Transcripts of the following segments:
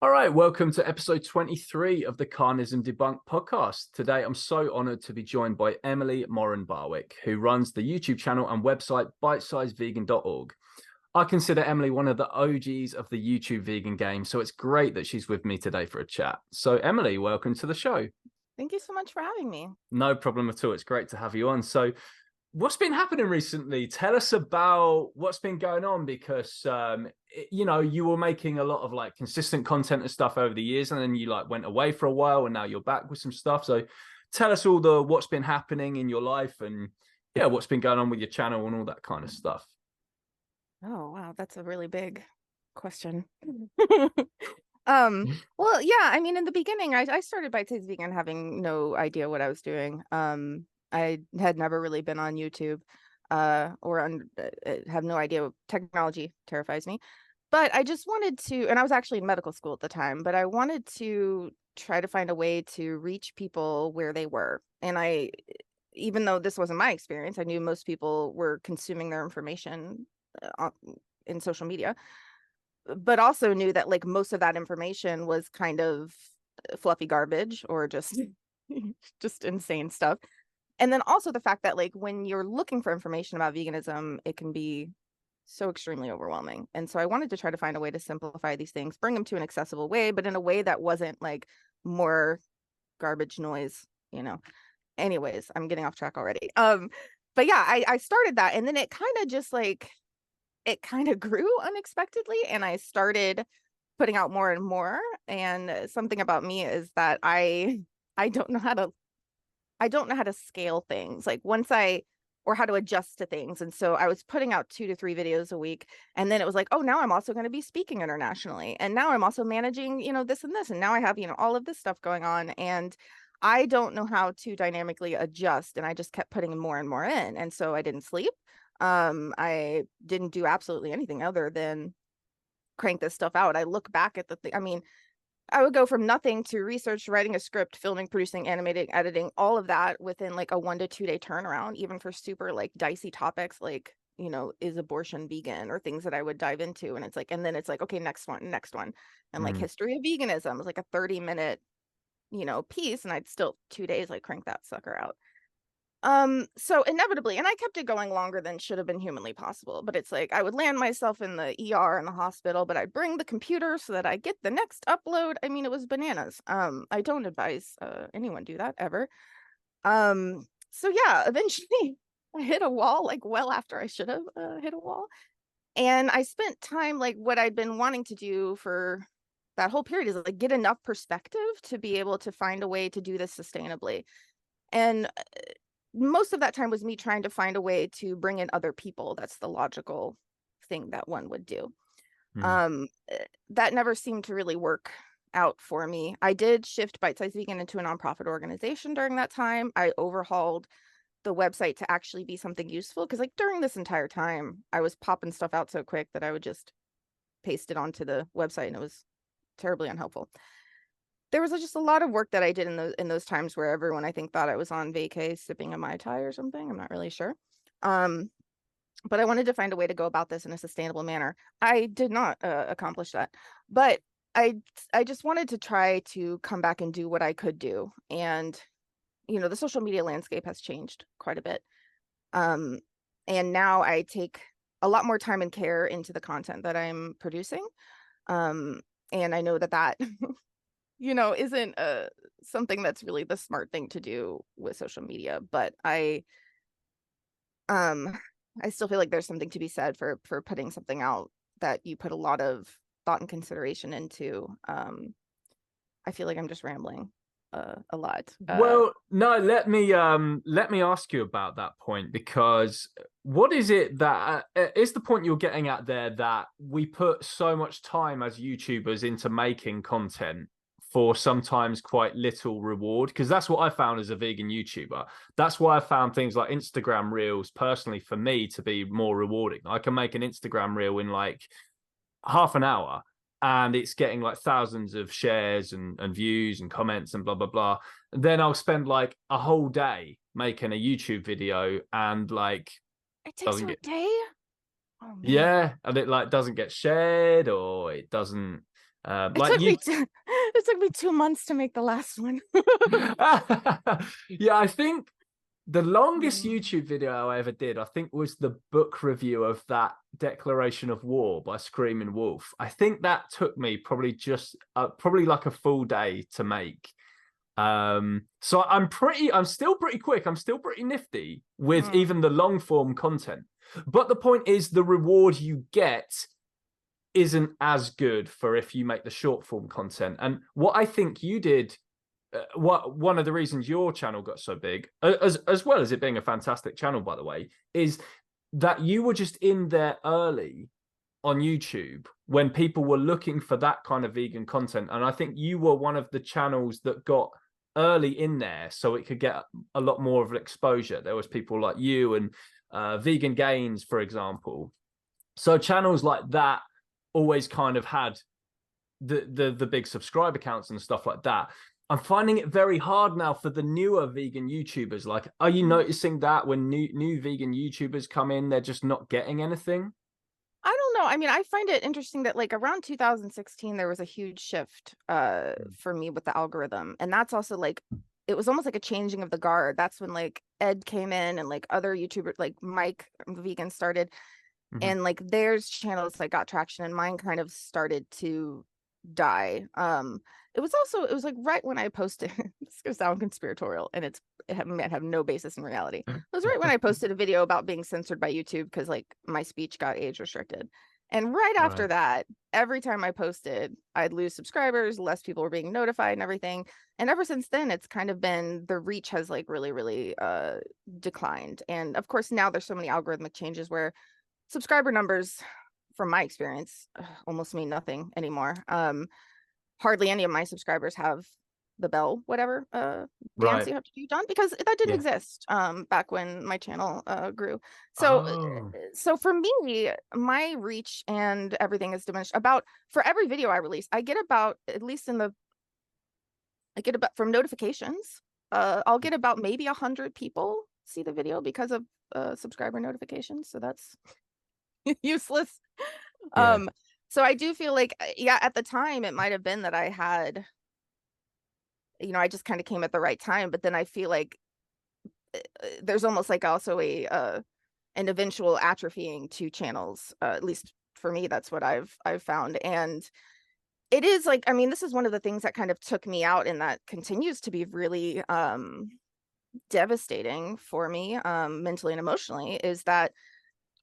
All right, welcome to episode 23 of the Carnism Debunked podcast. Today, I'm so honored to be joined by Emily Moran Barwick, who runs the YouTube channel and website bitesizevegan.org. I consider Emily one of the OGs of the YouTube vegan game, so it's great that she's with me today for a chat. So, Emily, welcome to the show. Thank you so much for having me. No problem at all. It's great to have you on. So, what's been happening recently? Tell us about what's been going on because, you were making a lot of like consistent content and stuff over the years, and then you like went away for a while, and now you're back with some stuff. So tell us all the what's been happening in your life and what's been going on with your channel and all that kind of stuff. Oh, wow. That's a really big question. Well, yeah, I mean, in the beginning, I started Bite Size Vegan having no idea what I was doing. I had never really been on YouTube, have no idea. Technology terrifies me. But I just wanted to, and I was actually in medical school at the time, but I wanted to try to find a way to reach people where they were. And even though this wasn't my experience, I knew most people were consuming their information in social media, but also knew that like most of that information was kind of fluffy garbage or just just insane stuff. And then also the fact that like when you're looking for information about veganism, it can be so extremely overwhelming. And so I wanted to try to find a way to simplify these things, bring them to an accessible way, but in a way that wasn't like more garbage noise, you know. Anyways, I'm getting off track already. But yeah, I started that, and then it kind of just like it kind of grew unexpectedly, and I started putting out more and more. And something about me is that I don't know how to scale things like or how to adjust to things. And so I was putting out 2 to 3 videos a week, and then it was like, oh, now I'm also going to be speaking internationally, and now I'm also managing this and this, and now I have all of this stuff going on, and I don't know how to dynamically adjust. And I just kept putting more and more in, and so I didn't sleep. I didn't do absolutely anything other than crank this stuff out. I look back at the thing. I mean, I would go from nothing to research, writing a script, filming, producing, animating, editing, all of that within like a 1 to 2 day turnaround, even for super like dicey topics like, is abortion vegan, or things that I would dive into. And it's like, and then it's like, okay, next one. And like history of veganism was like a 30-minute, piece. And I'd still 2 days like crank that sucker out. So inevitably, and I kept it going longer than should have been humanly possible, but it's like I would land myself in the ER in the hospital, but I'd bring the computer so that I get the next upload. I mean, it was bananas. I don't advise anyone do that ever. So yeah, eventually I hit a wall, like well after I should have hit a wall. And I spent time like what I'd been wanting to do for that whole period is like get enough perspective to be able to find a way to do this sustainably. And most of that time was me trying to find a way to bring in other people. That's the logical thing that one would do. That never seemed to really work out for me. I did shift Bite Size Vegan into a nonprofit organization during that time. I overhauled the website to actually be something useful, because like during this entire time, I was popping stuff out so quick that I would just paste it onto the website, and it was terribly unhelpful. There was just a lot of work that I did in those times where everyone, I think, thought I was on vacay sipping a Mai Tai or something. I'm not really sure. But I wanted to find a way to go about this in a sustainable manner. I did not accomplish that, but I just wanted to try to come back and do what I could do. And, the social media landscape has changed quite a bit. And now I take a lot more time and care into the content that I'm producing. And I know that isn't something that's really the smart thing to do with social media, but I still feel like there's something to be said for putting something out that you put a lot of thought and consideration into. I feel like I'm just rambling a lot. Well, no, let me ask you about that point, because what is it that is the point you're getting at there, that we put so much time as YouTubers into making content for sometimes quite little reward? Because that's what I found as a vegan YouTuber. That's why I found things like Instagram Reels personally for me to be more rewarding. I can make an Instagram Reel in like half an hour, and it's getting like thousands of shares and views and comments and blah, blah, blah. Then I'll spend like a whole day making a YouTube video, and like it takes you a day? Oh man. Yeah, and it like doesn't get shared, or it doesn't It Like took you me it took me 2 months to make the last one. yeah, I think the longest Mm. YouTube video I ever did, I think, was the book review of that Declaration of War by Screaming Wolf. I think that took me probably just probably like a full day to make. So I'm still pretty quick. I'm still pretty nifty with Mm. even the long form content. But the point is, the reward you get isn't as good for if you make the short form content. And what I think you did, what one of the reasons your channel got so big, as well as it being a fantastic channel, by the way, is that you were just in there early on YouTube when people were looking for that kind of vegan content. And I think you were one of the channels that got early in there so it could get a lot more of an exposure. There was people like you and Vegan Gains, for example. So channels like that always kind of had the big subscriber counts and stuff like that. I'm finding it very hard now for the newer vegan YouTubers. Like, are you noticing that when new vegan YouTubers come in, they're just not getting anything? I don't know. I mean, I find it interesting that like around 2016 there was a huge shift for me with the algorithm. And that's also like it was almost like a changing of the guard. That's when like Ed came in and like other YouTubers like Mike the vegan started, Mm-hmm. and like there's channels that got traction and mine kind of started to die. It was like right when I posted this gonna sound conspiratorial and it might have no basis in reality. It was right when I posted a video about being censored by YouTube because like my speech got age restricted. And right after Right. that, every time I posted, I'd lose subscribers, less people were being notified and everything. And ever since then, it's kind of been the reach has like really, really declined. And of course, now there's so many algorithmic changes where subscriber numbers, from my experience, almost mean nothing anymore. Hardly any of my subscribers have the bell whatever dance Right. you have to do done because that didn't Yeah. exist back when my channel grew. So Oh. so for me, my reach and everything is diminished. About for every video I release, I get about, at least in the, I get about from notifications, I'll get about maybe 100 people see the video because of subscriber notifications, so that's useless. Yeah. Um, so I do feel like, yeah, at the time it might have been that I had, I just kind of came at the right time, but then I feel like there's almost like also an eventual atrophying to channels. At least for me, that's what I've found. And it is like, I mean, this is one of the things that kind of took me out and that continues to be really devastating for me mentally and emotionally, is that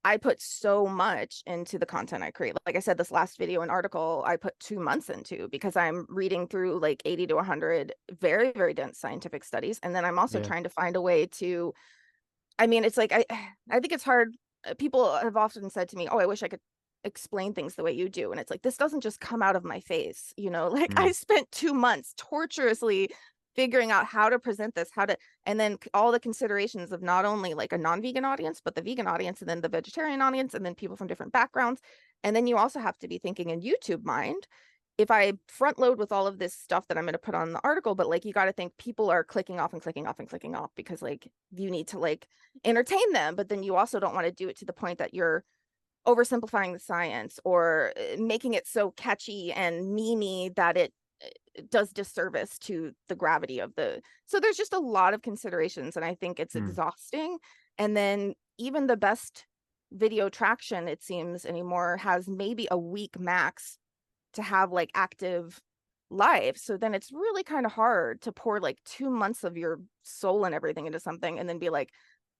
I put so much into the content I create. Like I said, this last video and article I put 2 months into because I'm reading through like 80 to 100 very, very dense scientific studies. And then I'm also Yeah. trying to find a way to, I mean, it's like, I think it's hard. People have often said to me, oh, I wish I could explain things the way you do. And it's like, this doesn't just come out of my face, like I Mm. spent 2 months torturously figuring out how to present this, and then all the considerations of not only like a non-vegan audience, but the vegan audience, and then the vegetarian audience, and then people from different backgrounds. And then you also have to be thinking in YouTube mind, if I front load with all of this stuff that I'm going to put on the article, but like you got to think people are clicking off and clicking off and clicking off because like you need to like entertain them, but then you also don't want to do it to the point that you're oversimplifying the science or making it so catchy and memey that it does disservice to the gravity of the. So there's just a lot of considerations, and I think it's Mm. exhausting. And then even the best video traction, it seems anymore, has maybe a week max to have like active live. So then it's really kind of hard to pour like 2 months of your soul and everything into something and then be like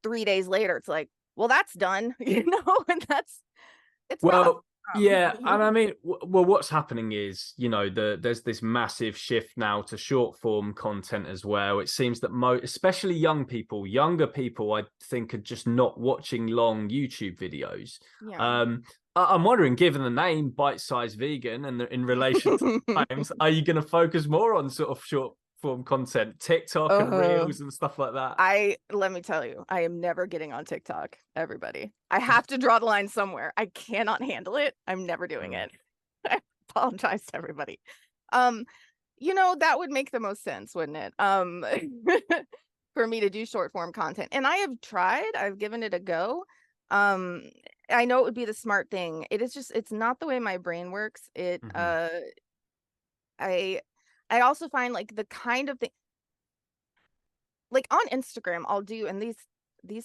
3 days later it's like, well, that's done. And it's rough. Well, yeah, and I mean, well, what's happening is, there's this massive shift now to short form content as well. It seems that especially younger people, I think, are just not watching long YouTube videos. Yeah. I'm wondering, given the name Bite Size Vegan and in relation to times, are you going to focus more on sort of short form content, TikTok and uh, Reels and stuff like that? let me tell you, I am never getting on TikTok, everybody. I have to draw the line somewhere. I cannot handle it. I'm never doing Mm. it. I apologize to everybody. That would make the most sense, wouldn't it? For me to do short form content. And I have tried, I've given it a go. Um, I know it would be the smart thing. It is just, it's not the way my brain works. Mhm. I I also find like the kind of thing like on Instagram, I'll do, and these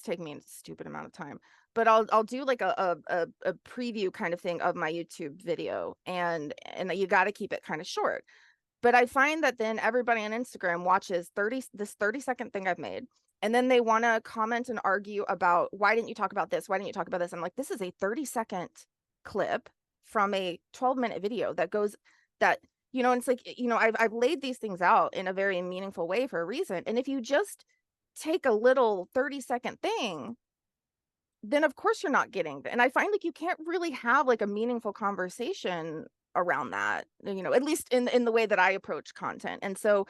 take me a stupid amount of time, but I'll do like a preview kind of thing of my YouTube video, and you got to keep it kind of short. But I find that then everybody on Instagram watches 30-second thing I've made, and then they want to comment and argue about why didn't you talk about this? Why didn't you talk about this? I'm like, this is a 30-second clip from a 12-minute video that goes that and it's like, I've laid these things out in a very meaningful way for a reason. And if you just take a little 30-second thing, then of course you're not getting and I find like you can't really have like a meaningful conversation around that, at least in the way that I approach content. And so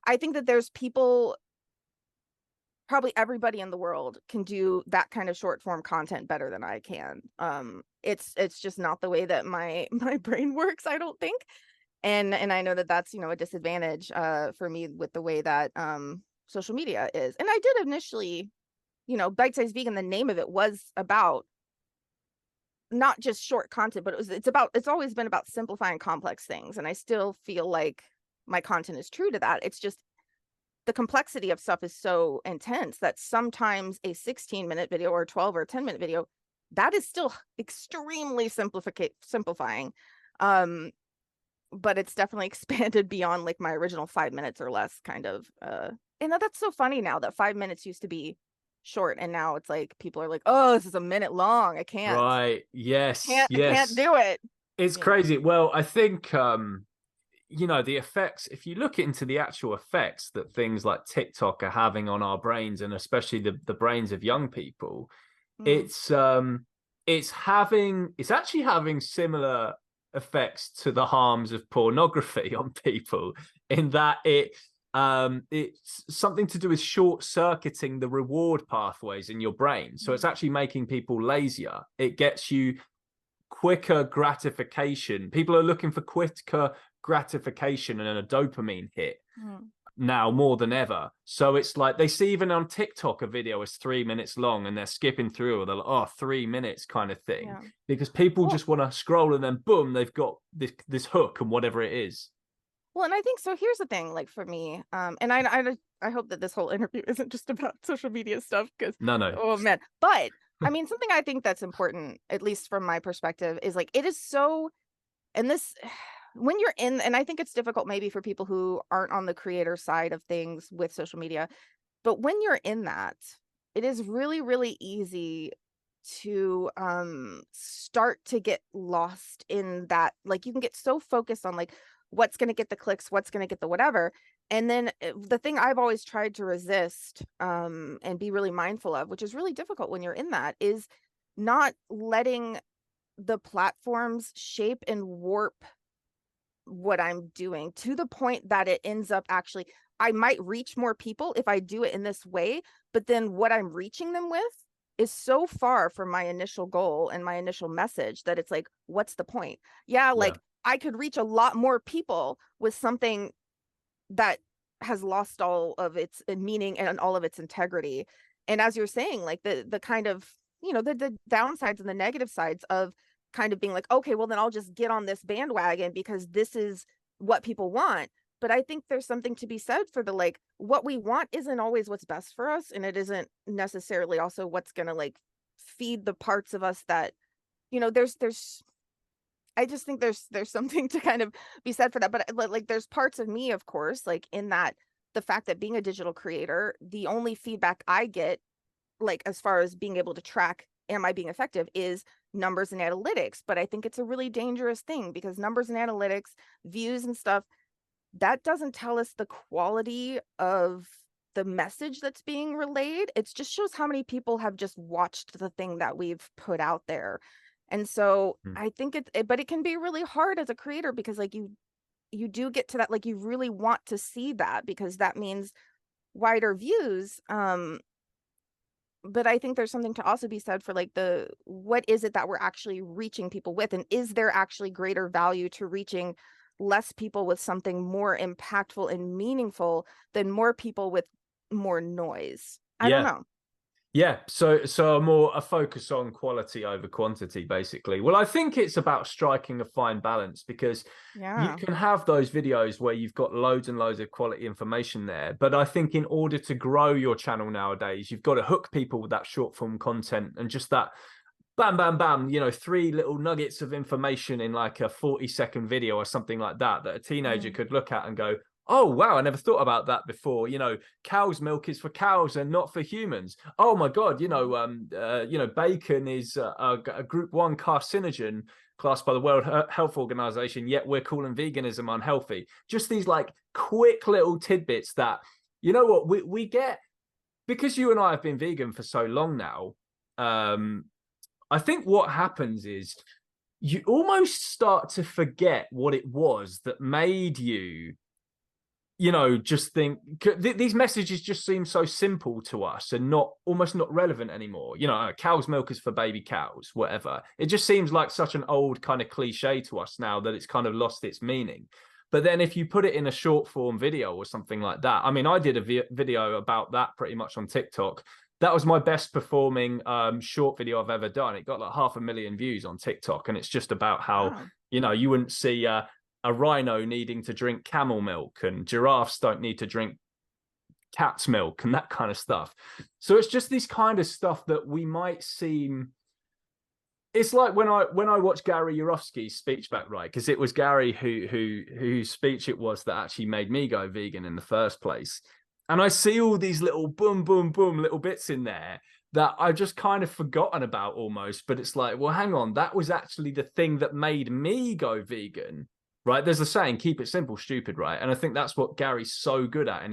I think that there's people, probably everybody in the world can do that kind of short form content better than I can. It's just not the way that my my brain works, I don't think. And I know that that's, a disadvantage for me with the way that social media is. And I did initially, Bite Size Vegan, the name of it was about not just short content, but it's always been about simplifying complex things. And I still feel like my content is true to that. It's just the complexity of stuff is so intense that sometimes a 16-minute video or 12 or 10-minute video, that is still extremely simplifying. But it's definitely expanded beyond like my original 5 minutes or less kind of and that's so funny now that 5 minutes used to be short, and now it's like people are like, oh, this is a minute long, I can't Right. Yes. I can't Yes. do it. It's you know crazy. Well, I think the effects, if you look into the actual effects that things like TikTok are having on our brains, and especially the brains of young people, mm, it's actually having similar effects to the harms of pornography on people, in that it's something to do with short circuiting the reward pathways in your brain. So it's mm, actually making people lazier. It gets you quicker gratification. People are looking for quicker gratification and a dopamine hit mm. now more than ever. So it's like they see even on TikTok a video is 3 minutes long and they're skipping through, or they're like, oh, 3 minutes kind of thing. Yeah. Because people Well, just want to scroll and then boom, they've got this hook and whatever it is. and I think so. Here's the thing, like for me, and I hope that this whole interview isn't just about social media stuff, because No, no. oh man. But I mean, something I think that's important, at least from my perspective, is like it is so, and this when you're in, and I think it's difficult maybe for people who aren't on the creator side of things with social media, but when you're in that, it is really, really easy to start to get lost in that. Like you can get so focused on like what's going to get the clicks, what's going to get the whatever. And then the thing I've always tried to resist and be really mindful of, which is really difficult when you're in that, is not letting the platforms shape and warp what I'm doing to the point that it ends up actually, I might reach more people if I do it in this way, but then what I'm reaching them with is so far from my initial goal and my initial message that it's like, what's the point? Yeah, Yeah. like I could reach a lot more people with something that has lost all of its meaning and all of its integrity. And as you're saying, like the kind of, the downsides and the negative sides of kind of being like, okay, well then I'll just get on this bandwagon because this is what people want. But I think there's something to be said for the like what we want isn't always what's best for us, and it isn't necessarily also what's going to like feed the parts of us that, there's I just think there's something to kind of be said for that. But like there's parts of me, of course, like in that, the fact that being a digital creator, the only feedback I get, like as far as being able to track, am I being effective, is numbers and analytics. But I think it's a really dangerous thing because numbers and analytics, views and stuff, that doesn't tell us the quality of the message that's being relayed. It just shows how many people have just watched the thing that we've put out there. And so Hmm. I think but it can be really hard as a creator because like you do get to that, like you really want to see that because that means wider views. But I think there's something to also be said for like what is it that we're actually reaching people with, and is there actually greater value to reaching less people with something more impactful and meaningful than more people with more noise? I don't Yeah. know. Yeah, so a focus on quality over quantity, basically. Well, I think it's about striking a fine balance, because you Yeah. can have those videos where you've got loads and loads of quality information there. But I think in order to grow your channel nowadays, you've got to hook people with that short form content, and just that bam, bam, bam, 3 little nuggets of information in like a 40-second video or something like that, that a teenager Mhm. could look at and go, oh, wow, I never thought about that before. Cow's milk is for cows and not for humans. Oh my God, Mhm. bacon is a group 1 carcinogen classed by the World Health Organization, yet we're calling veganism unhealthy. Just these like quick little tidbits that, you know what, we get, because you and I have been vegan for so long now. I think what happens is you almost start to forget what it was that made you, just think these messages just seem so simple to us and not almost not relevant anymore. Cow's milk is for baby cows, whatever. It just seems like such an old kind of cliche to us now that it's kind of lost its meaning. But then if you put it in a short form video or something like that, I mean, I did a video about that pretty much on TikTok. That was my best performing short video I've ever done. It got like 500,000 views on TikTok, and it's just about how Wow. you wouldn't see a rhino needing to drink camel milk, and giraffes don't need to drink cat's milk, and that kind of stuff. So it's just this kind of stuff that we might seem. It's like when I watched Gary Yourofsky's speech back, right? Because it was Gary whose speech it was that actually made me go vegan in the first place. And I see all these little boom, boom, boom little bits in there that I've just kind of forgotten about almost. But it's like, well, hang on, that was actually the thing that made me go vegan, right? There's a saying, keep it simple, stupid, right? And I think that's what Gary's so good at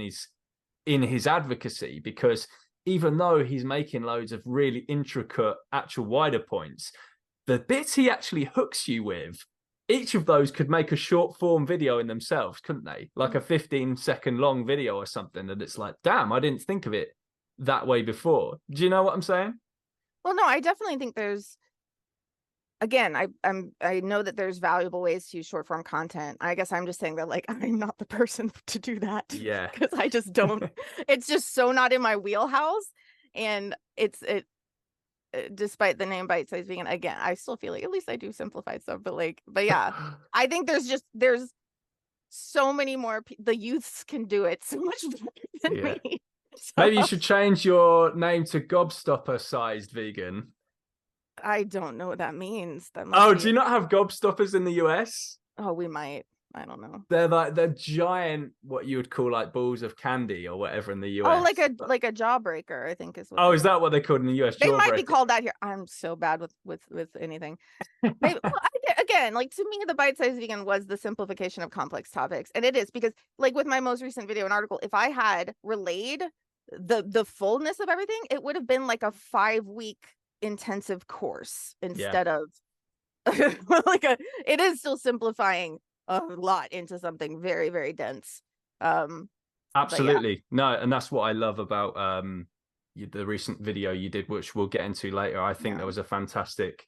in his advocacy, because even though he's making loads of really intricate actual wider points, the bits he actually hooks you with, each of those could make a short form video in themselves, couldn't they? Like a 15-second long video or something that it's like, damn, I didn't think of it that way before. Do you know what I'm saying? Well, no, I definitely think there's, again, I know that there's valuable ways to use short form content. I guess I'm just saying that like I'm not the person to do that, Yeah. because I just don't. It's just so not in my wheelhouse, and despite the name bite size vegan, again, I still feel like at least I do simplify stuff. But yeah, I think there's so many more. The youths can do it so much better than Yeah. me. So Maybe you should change your name to Gobstopper sized vegan. I don't know what that means. That must Oh, be. do you not have Gobstoppers in the US? Oh, we might. I don't know. They're giant, what you would call like balls of candy or whatever in the Oh, US. like a jawbreaker, I think is what Oh, they is are. that what they called in the US? They might be Jawbreaker. called that here. I'm so bad with anything. Maybe, well, again, like to me, the bite-sized vegan was the simplification of complex topics, and it is because, like with my most recent video and article, if I had relayed the fullness of everything, it would have been like a 5-week intensive course Yeah, instead of like it is still simplifying a lot into something very, very dense. Um, but yeah, absolutely. No, and that's what I love about the recent video you did, which we'll get into later. I think yeah. there was a fantastic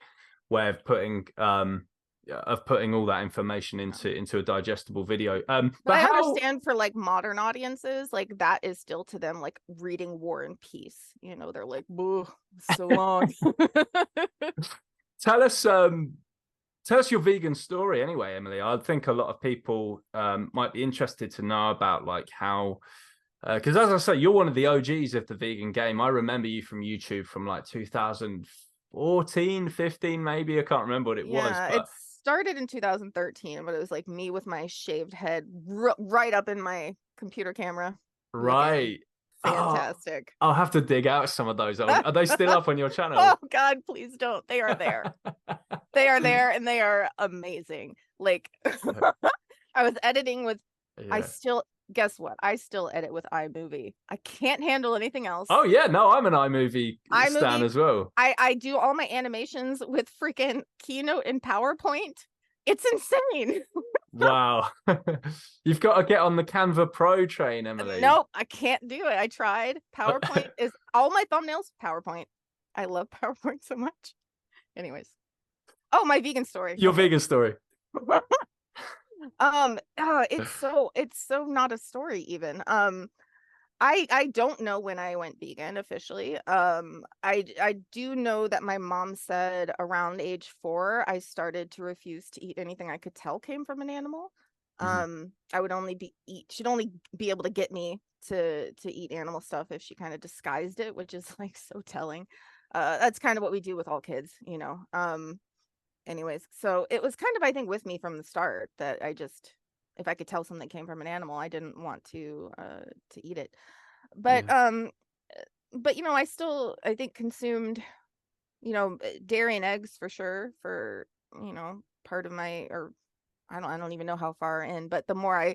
way of putting all that information into a digestible video. But But I how understand for like modern audiences, like that is still to them like reading War and Peace. They're like, "Boo, so long." tell us tell us your vegan story anyway, Emily. I think a lot of people might be interested to know about like how, because as I say, you're one of the OGs of the vegan game. I remember you from YouTube from like 2014, 15, maybe. I can't remember what it was, Yeah, it but started in 2013, but it was like me with my shaved head right up in my computer camera, looking right. Oh, fantastic. I'll have to dig out some of those old. Are they still up on your Oh channel? God, please don't. They are there. They are there, and they are amazing. Like I was editing with, I Yeah. still, guess what? I still edit with iMovie. I can't handle anything else. Oh yeah, no, I'm an iMovie stan iMovie, as well. I do all my animations with freaking Keynote and PowerPoint. It's insane. Wow. You've got to get on the Canva Pro train, Emily. Nope, I can't do it. I tried. PowerPoint is all my thumbnails. PowerPoint. I love PowerPoint so much. Anyways, oh, my vegan story. Your Okay. vegan story. It's so not a story even. I don't know when I went vegan officially. I do know that my mom said around age 4, I started to refuse to eat anything I could tell came from an animal. Mhm. I would only she'd only be able to get me to eat animal stuff if she kind of disguised it, which is like so telling. That's kind of what we do with all kids, you know. Anyways, so it was kind of, I think, with me from the start that I just, if I could tell something came from an animal, I didn't want to eat it. But Yeah. you know, I still, I think, consumed, you know, dairy and eggs for sure for, you know, part of my, or I don't even know how far in, but the more I,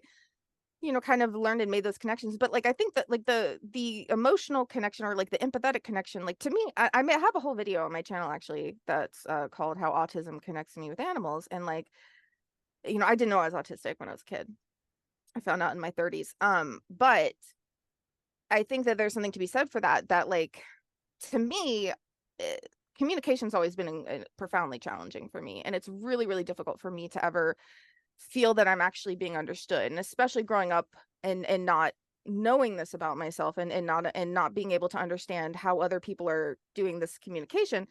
you know, kind of learned and made those connections. But like I think that like the emotional connection, or like the empathetic connection, like to me, I may have a whole video on my channel actually that's called How Autism Connects Me with Animals. And like, you know, I didn't know I was autistic when I was a kid. I found out in my 30s. But I think that there's something to be said for that, that like, to me, eh, communication's always been profoundly challenging for me, and it's really, really difficult for me to ever feel that I'm actually being understood. And especially growing up and not knowing this about myself, and not being able to understand how other people are doing this communication,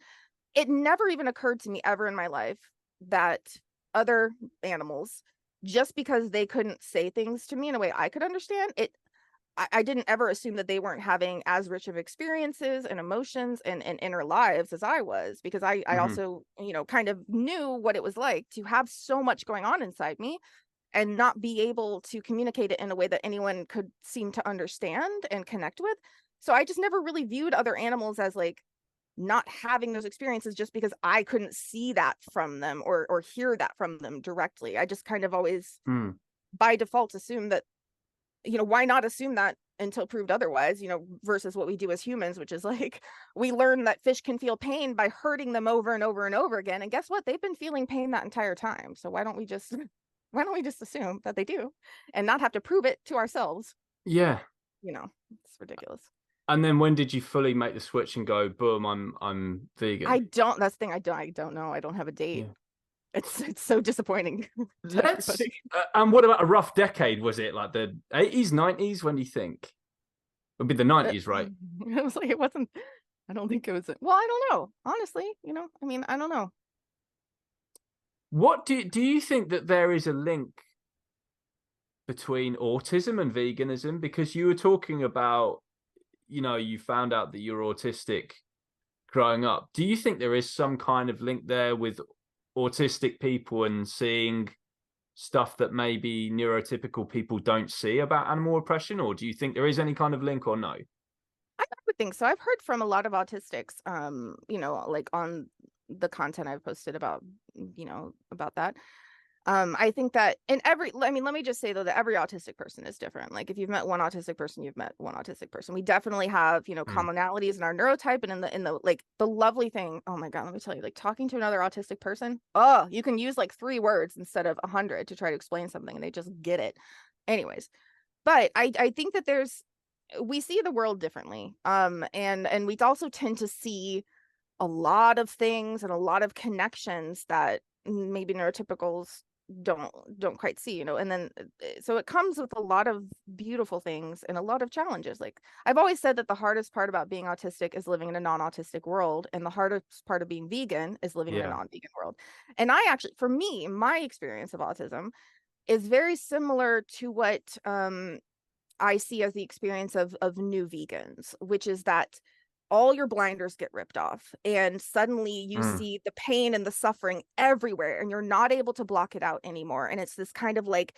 it never even occurred to me ever in my life that other animals, just because they couldn't say things to me in a way I could understand it, I didn't ever assume that they weren't having as rich of experiences and emotions and inner lives as I was, because I Mhm. also, you know, kind of knew what it was like to have so much going on inside me and not be able to communicate it in a way that anyone could seem to understand and connect with. So I just never really viewed other animals as like not having those experiences just because I couldn't see that from them, or hear that from them directly. I just kind of always Mm. by default assume that, you know, why not assume that until proved otherwise, you know, versus what we do as humans, which is like, we learn that fish can feel pain by hurting them over and over and over again. And guess what? They've been feeling pain that entire time. So why don't we just why don't we just assume that they do and not have to prove it to ourselves? Yeah. You know, it's ridiculous. And then when did you fully make the switch and go, boom, I'm I vegan? don't, that's the thing, I don't know. I don't have a date. Yeah. It's so disappointing to Let's everybody. and what about a rough decade? Was it like the 80s, 90s? When do you think? Would be the 90s, right? It was like, it wasn't, I don't think it was, well, I don't know. Honestly, you know, I mean, I don't know. What do you think that there is a link between autism and veganism? Because you were talking about, you know, you found out that you're autistic growing up. Do you think there is some kind of link there with autistic people and seeing stuff that maybe neurotypical people don't see about animal oppression? Or do you think there is any kind of link or no? I would think so. I've heard from a lot of autistics, you know, like on the content I've posted about, you know, about that. I think that in every, I mean, let me just say though that every autistic person is different. Like if you've met one autistic person, you've met one autistic person. We definitely have, you know, Mm. commonalities in our neurotype and in the like the lovely thing. Oh my God, let me tell you, like talking to another autistic person, oh, you can use like 3 words instead of 100 to try to explain something and they just get it. Anyways, but I think that there's, we see the world differently. And we also tend to see a lot of things and a lot of connections that maybe neurotypicals don't quite see, you know. And then so it comes with a lot of beautiful things and a lot of challenges. Like I've always said that the hardest part about being autistic is living in a non-autistic world, and the hardest part of being vegan is living in a Yeah. non-vegan world. And I actually, for me, my experience of autism is very similar to what I see as the experience of new vegans, which is that all your blinders get ripped off and suddenly you Mm. see the pain and the suffering everywhere and you're not able to block it out anymore. And it's this kind of like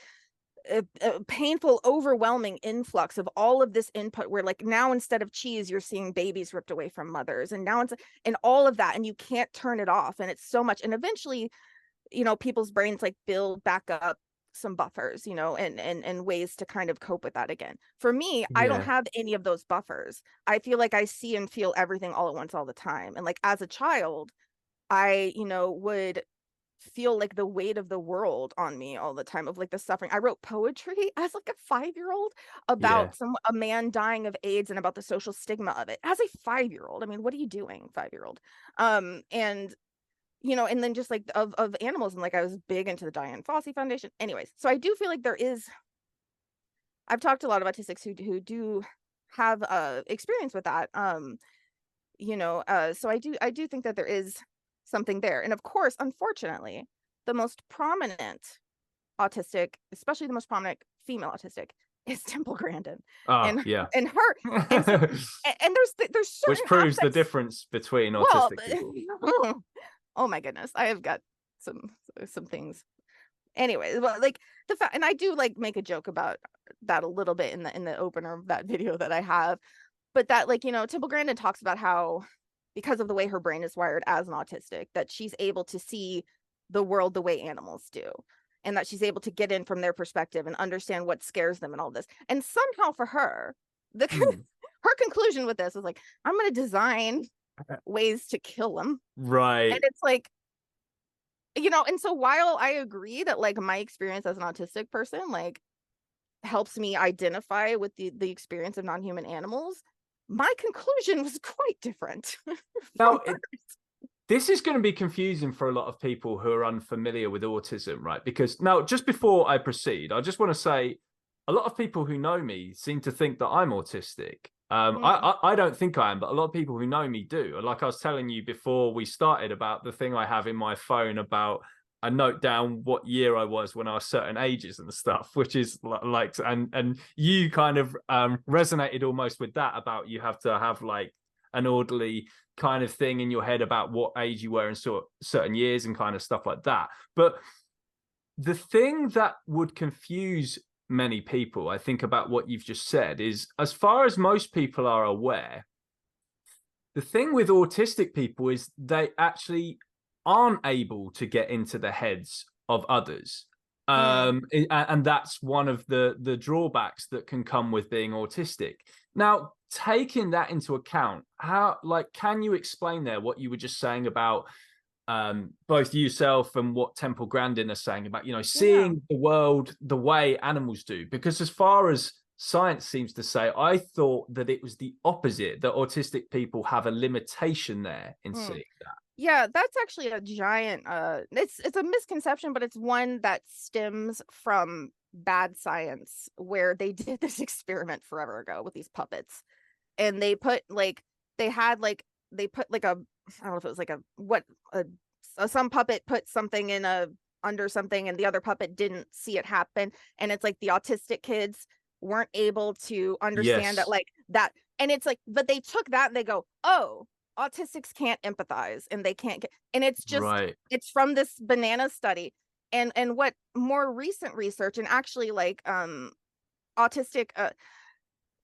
a painful, overwhelming influx of all of this input where like now instead of cheese, you're seeing babies ripped away from mothers, and now it's and all of that, and you can't turn it off. And it's so much. And eventually, you know, people's brains like build back up some buffers, you know, and ways to kind of cope with that again. For me, I don't Yeah. have any of those buffers. I feel like I see and feel everything all at once all the time. And like as a child, I, you know, would feel like the weight of the world on me all the time of like the suffering. I wrote poetry as like a 5-year-old Yeah. about a man dying of AIDS and about the social stigma of it as a 5-year-old. I mean, what are you doing, 5-year-old? And you know, and then just like of animals, and like I was big into the Diane Fossey Foundation. Anyways, so I do feel like there is, I've talked to a lot of autistics who do have experience with that. So I do think that there is something there. And of course, unfortunately, the most prominent autistic, especially the most prominent female autistic, is Temple Grandin. Oh, And yeah. and her and so and there's Which certain proves the aspects. difference between Well, autistic people. oh my goodness, I have got some things. Anyway, well, like the fact, and I do like make a joke about that a little bit in the opener of that video that I have, but that, like, Temple Grandin talks about how, because of the way her brain is wired as an autistic, that she's able to see the world the way animals do, and that she's able to get in from their perspective and understand what scares them and all this. And somehow for her, the Mm. her conclusion with this is like, I'm going to design ways to kill them. And Right. it's like, and so while I agree that, like, my experience as an autistic person, like, helps me identify with the experience of non-human animals, my conclusion was quite different from Now, hers. this is going to be confusing for a lot of people who are unfamiliar with autism, right? Because now, just before I proceed, I just want to say a lot of people who know me seem to think that I'm autistic. Mm, I don't think I am, but a lot of people who know me do. Like I was telling you before we started about the thing I have in my phone about I note down what year I was when I was certain ages and stuff, which is like, and you kind of resonated almost with that about you have to have like an orderly kind of thing in your head about what age you were in certain years and kind of stuff like that. But the thing that would confuse many people, I think, about what you've just said is, as far as most people are aware, the thing with autistic people is they actually aren't able to get into the heads of others. mm. And that's one of the drawbacks that can come with being autistic. Now, taking that into account, how, like, can you explain there what you were just saying about both yourself and what Temple Grandin are saying about, Yeah. seeing the world the way animals do? Because as far as science seems to say, I thought that it was the opposite, that autistic people have a limitation there in Mm. seeing that. Yeah, that's actually a giant it's a misconception, but it's one that stems from bad science, where they did this experiment forever ago with these puppets. And they put like they had like they put like a, I don't know if it was like a what some puppet put something in a under something, and the other puppet didn't see it happen, and it's like the autistic kids weren't able to understand that, Yes, like that. And it's like, but they took that and they go, oh, autistics can't empathize and they can't get, and it's just, right. it's from this banana study. And what more recent research, and actually, like, autistic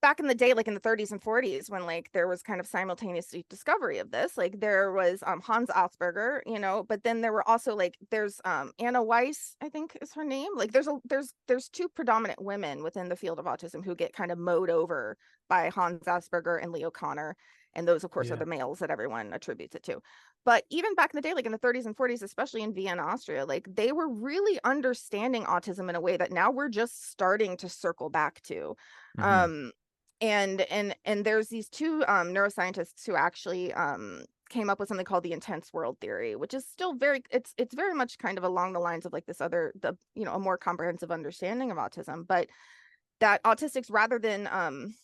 back in the day, like in the 30s and 40s, when, like, there was kind of simultaneous discovery of this, like there was Hans Asperger, but then there were also, like, there's Anna Weiss, I think is her name. Like there's two predominant women within the field of autism who get kind of mowed over by Hans Asperger and Leo Connor, and those of course are Yeah. the males that everyone attributes it to. But even back in the day, like in the 30s and 40s, especially in Vienna, Austria, like they were really understanding autism in a way that now we're just starting to circle back to. Mm-hmm. um and there's these two neuroscientists who actually came up with something called the intense world theory, which is still very, it's very much kind of along the lines of like this other, the a more comprehensive understanding of autism. But that autistics, rather than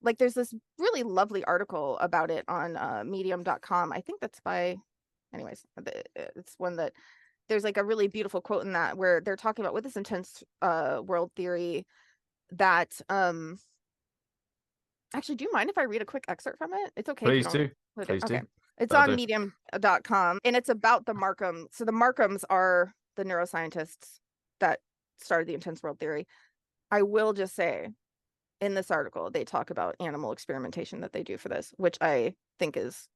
like, there's this really lovely article about it on medium.com. I think that's by, anyways, it's one that, there's like a really beautiful quote in that where they're talking about with this intense world theory that actually, do you mind if I read a quick excerpt from it? It's okay if you Please don't do. include it. Please do. Okay. It's That'll on do. medium.com, and it's about the Markham. So the Markhams are the neuroscientists that started the intense world theory. I will just say, in this article, they talk about animal experimentation that they do for this, which I think is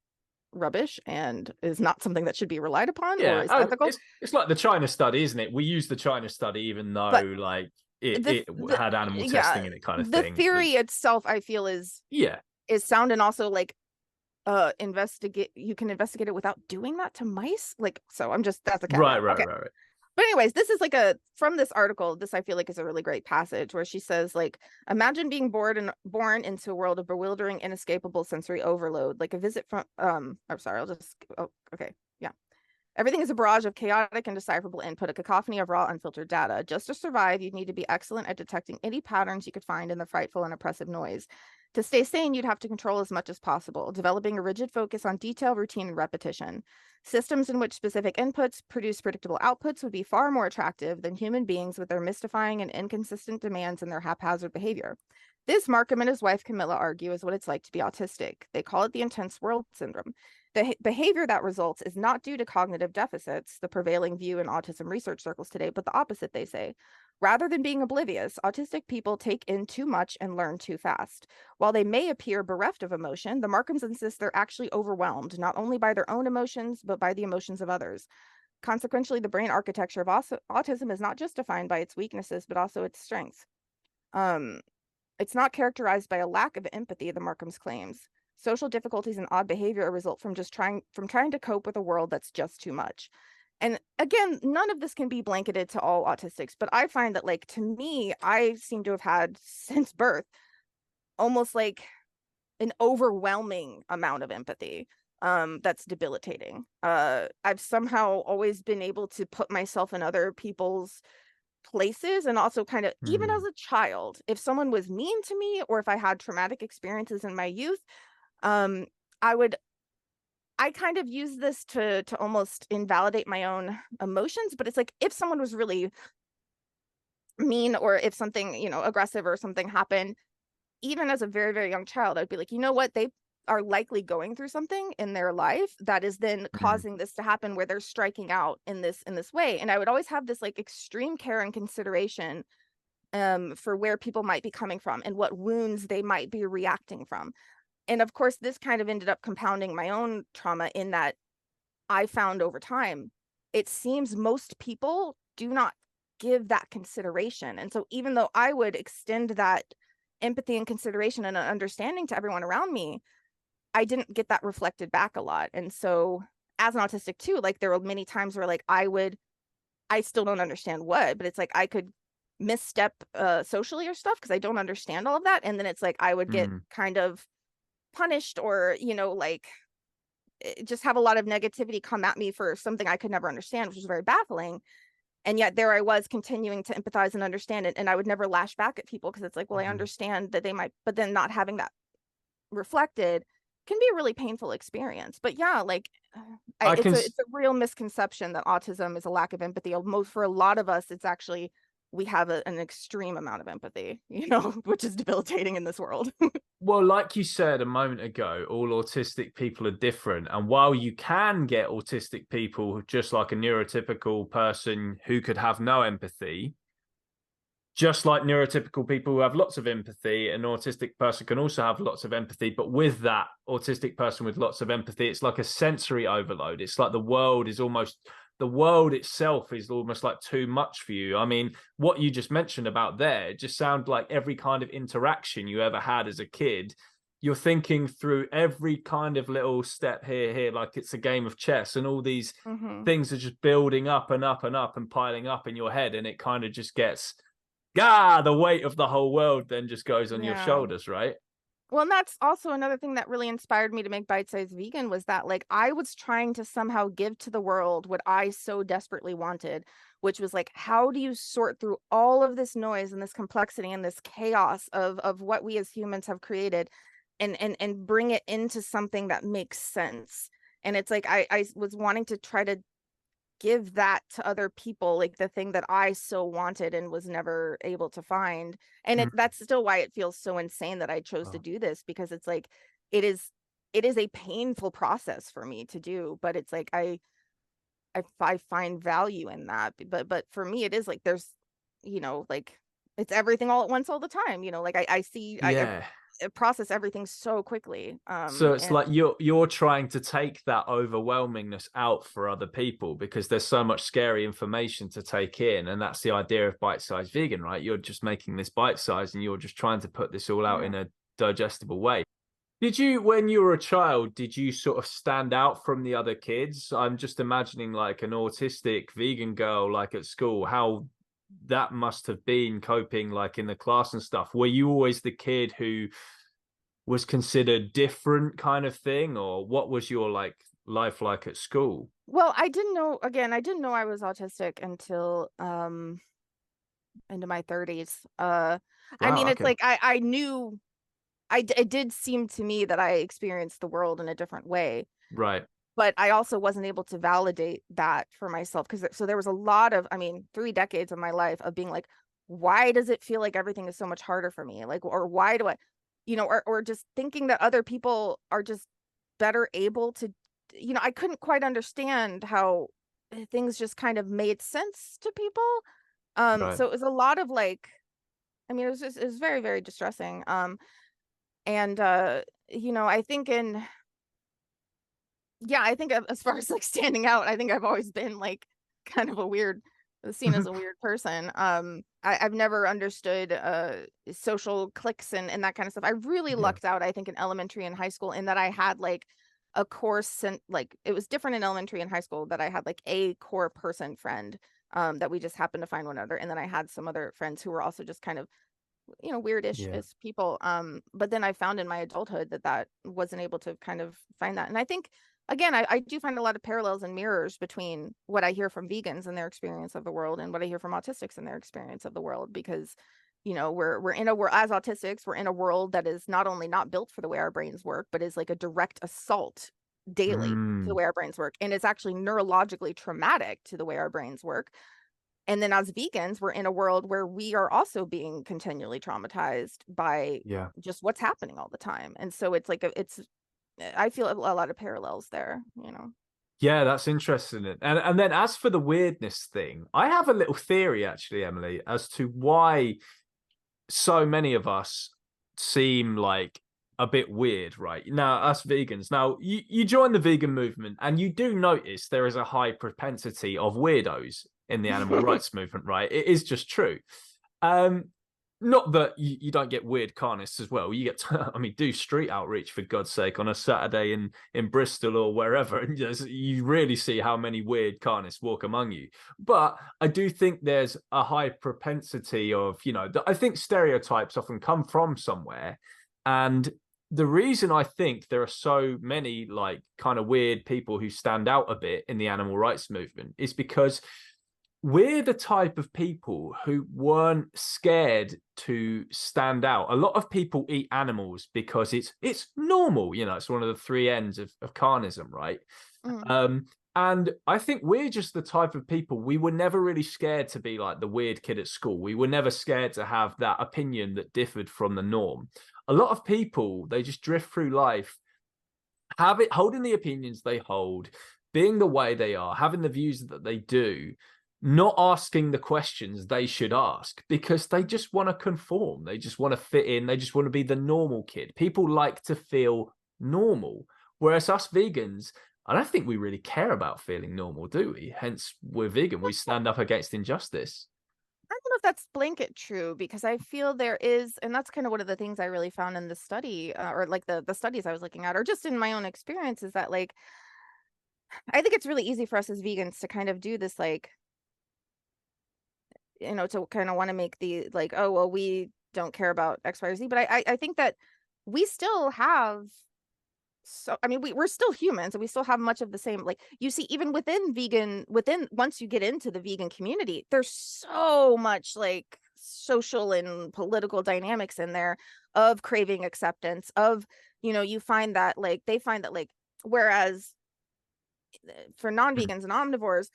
rubbish and is not something that should be relied upon or Yeah. is Oh, ethical. it's like the China study, isn't it? We use the China study even But though like it, the it the had animal yeah, testing in it kind of the thing. theory itself, I feel, Yeah. is sound, and also like investigate, you can investigate it without doing that to mice, like, so I'm just, that's a Right, caveat. right, Okay. right, right. But anyways, this is like a, from this article, this I feel like is a really great passage where she says, like, imagine being born into a world of bewildering, inescapable sensory overload, like a visit from I'm sorry, I'll just, oh, okay, yeah. Everything is a barrage of chaotic and decipherable input, a cacophony of raw, unfiltered data. Just to survive, you'd need to be excellent at detecting any patterns you could find in the frightful and oppressive noise. To stay sane, you'd have to control as much as possible, developing a rigid focus on detail, routine, and repetition. Systems in which specific inputs produce predictable outputs would be far more attractive than human beings with their mystifying and inconsistent demands and their haphazard behavior. This, Markham and his wife Camilla argue, is what it's like to be autistic. They call it the intense world syndrome. The behavior that results is not due to cognitive deficits, the prevailing view in autism research circles today, but the opposite, they say. Rather than being oblivious, autistic people take in too much and learn too fast. While they may appear bereft of emotion, the Markhams insist they're actually overwhelmed, not only by their own emotions, but by the emotions of others. Consequently, the brain architecture of autism is not just defined by its weaknesses, but also its strengths. Um, it's not characterized by a lack of empathy, the Markhams claims. Social difficulties and odd behavior result from trying to cope with a world that's just too much. And again, none of this can be blanketed to all autistics, but I find that, like, to me, I seem to have had since birth almost like an overwhelming amount of empathy that's debilitating. I've somehow always been able to put myself in other people's places, and also kind of, even as Mm. a child, if someone was mean to me or if I had traumatic experiences in my youth, um I would I kind of use this to almost invalidate my own emotions, but it's like if someone was really mean, or if something, aggressive or something happened, even as a very, very young child, I'd be like, you know what? They are likely going through something in their life that is then Mm. causing this to happen, where they're striking out in this way. And I would always have this like extreme care and consideration for where people might be coming from and what wounds they might be reacting from. And of course, this kind of ended up compounding my own trauma, in that I found over time, it seems most people do not give that consideration. And so even though I would extend that empathy and consideration and understanding to everyone around me, I didn't get that reflected back a lot. And so as an autistic too, like there were many times where like I still don't understand what, but it's like I could misstep socially or stuff because I don't understand all of that. And then it's like I would get Mm. kind of punished, or, like just have a lot of negativity come at me for something I could never understand, which was very baffling. And yet there I was continuing to empathize and understand it. And I would never lash back at people because it's like, well, I Mhm. understand that they might, but then not having that reflected can be a really painful experience. But yeah, like I it's can. a real misconception that autism is a lack of empathy. Most for a lot of us, it's actually we have an extreme amount of empathy, which is debilitating in this world. Well, like you said a moment ago, all autistic people are different. And while you can get autistic people just like a neurotypical person who could have no empathy, just like neurotypical people who have lots of empathy, an autistic person can also have lots of empathy. But with that autistic person with lots of empathy, it's like a sensory overload. It's like the world itself is almost like too much for you. I mean, what you just mentioned about there, it just sounds like every kind of interaction you ever had as a kid. You're thinking through every kind of little step here, like it's a game of chess, and all these Hmm. things are just building up and up and up and piling up in your head, and it kind of just gets the weight of the whole world then just goes on your Yeah. shoulders, right? Well, and that's also another thing that really inspired me to make Bite Size Vegan, was that like I was trying to somehow give to the world what I so desperately wanted, which was like, how do you sort through all of this noise and this complexity and this chaos of what we as humans have created, and bring it into something that makes sense. And it's like I was wanting to try to give that to other people, like the thing that I so wanted and was never able to find. And Mm. that's still why it feels so insane that I chose to Oh. do this, because it's like it is it is a painful process for me to do, but it's like I find value in that. But for me it is like there's, like it's everything all at once all the time, like I see Yeah. I process everything so quickly. So it's And like you're trying to take that overwhelmingness out for other people because there's so much scary information to take in, and that's the idea of bite-sized vegan, right? You're just making this bite-sized and you're just trying to put this all out yeah. in a digestible way. Did you, when you were a child, did you sort of stand out from the other kids? I'm just imagining like an autistic vegan girl, like at school, how that must have been coping, like in the class and stuff. Were you always the kid who was considered different kind of thing, or what was your like life like at school? Well, I didn't know I was autistic until into my 30s. I mean, Wow. it's Okay. like I knew it did seem to me that I experienced the world in a different way, Right. but I also wasn't able to validate that for myself, because so there was a lot of, I mean, 3 decades of my life of being like, why does it feel like everything is so much harder for me? Like, or why do I, or just thinking that other people are just better able to, I couldn't quite understand how things just kind of made sense to people. Right. So it was a lot of like, I mean, it was very, very distressing. And I think I think as far as like standing out, I think I've always been like kind of seen as a weird person. I've never understood social cliques and that kind of stuff. I really Yeah. lucked out, I think, in elementary and high school, in that I had like a course, and like it was different in elementary and high school, that I had like a core person friend that we just happened to find one another. And then I had some other friends who were also just kind of, weirdish Yeah. as people. But then I found in my adulthood that wasn't able to kind of find that. And I think, again, I do find a lot of parallels and mirrors between what I hear from vegans and their experience of the world, and what I hear from autistics and their experience of the world. Because, we're as autistics, we're in a world that is not only not built for the way our brains work, but is like a direct assault daily to the Mm. way our brains work. And it's actually neurologically traumatic to the way our brains work. And then as vegans, we're in a world where we are also being continually traumatized by Yeah. just what's happening all the time. And so it's like I feel a lot of parallels there. Yeah, that's interesting. And then as for the weirdness thing, I have a little theory actually, Emily, as to why so many of us seem like a bit weird, right? Now, us vegans. Now, you join the vegan movement and you do notice there is a high propensity of weirdos in the animal rights movement, right? It is just true. Um, Not that you don't get weird carnists as well. You get, I mean, do street outreach for God's sake on a Saturday in Bristol or wherever, and you really see how many weird carnists walk among you. But I do think there's a high propensity of, I think stereotypes often come from somewhere, and the reason I think there are so many like kind of weird people who stand out a bit in the animal rights movement is because we're the type of people who weren't scared to stand out. A lot of people eat animals because it's normal, it's one of the three ends of carnism, right? Mhm. Um, and I think we're just the type of people, we were never really scared to be like the weird kid at school. We were never scared to have that opinion that differed from the norm. A lot of people, they just drift through life, holding the opinions they hold, being the way they are, having the views that they do, not asking the questions they should ask because they just want to conform. They just want to fit in. They just want to be the normal kid. People like to feel normal. Whereas us vegans, I don't think we really care about feeling normal, do we? Hence, we're vegan. We stand up against injustice. I don't know if that's blanket true, because I feel there is, and that's kind of one of the things I really found in the study, or like the studies I was looking at, or just in my own experience, is that like I think it's really easy for us as vegans to kind of do this, like, to kind of want to make the like, oh well, we don't care about X, Y, or Z. But I think that we still have, so I mean, we're still humans, and we still have much of the same, like, you see, even within once you get into the vegan community, there's so much like social and political dynamics in there of craving acceptance, of, you find that like they find that like, whereas for non-vegans and omnivores,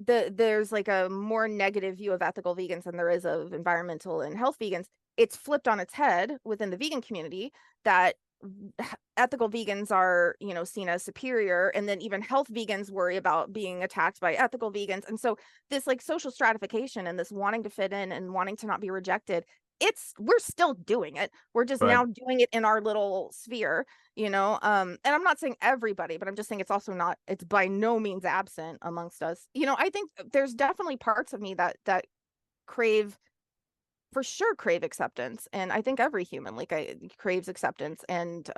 there's like a more negative view of ethical vegans than there is of environmental and health vegans. It's flipped on its head within the vegan community, that ethical vegans are, seen as superior, and then even health vegans worry about being attacked by ethical vegans. And so this like social stratification and this wanting to fit in and wanting to not be rejected, we're still doing it. We're just Right. now doing it in our little sphere. And I'm not saying everybody, but I'm just saying it's by no means absent amongst us. I think there's definitely parts of me that crave, for sure, crave acceptance. And I think every human, like, I craves acceptance, and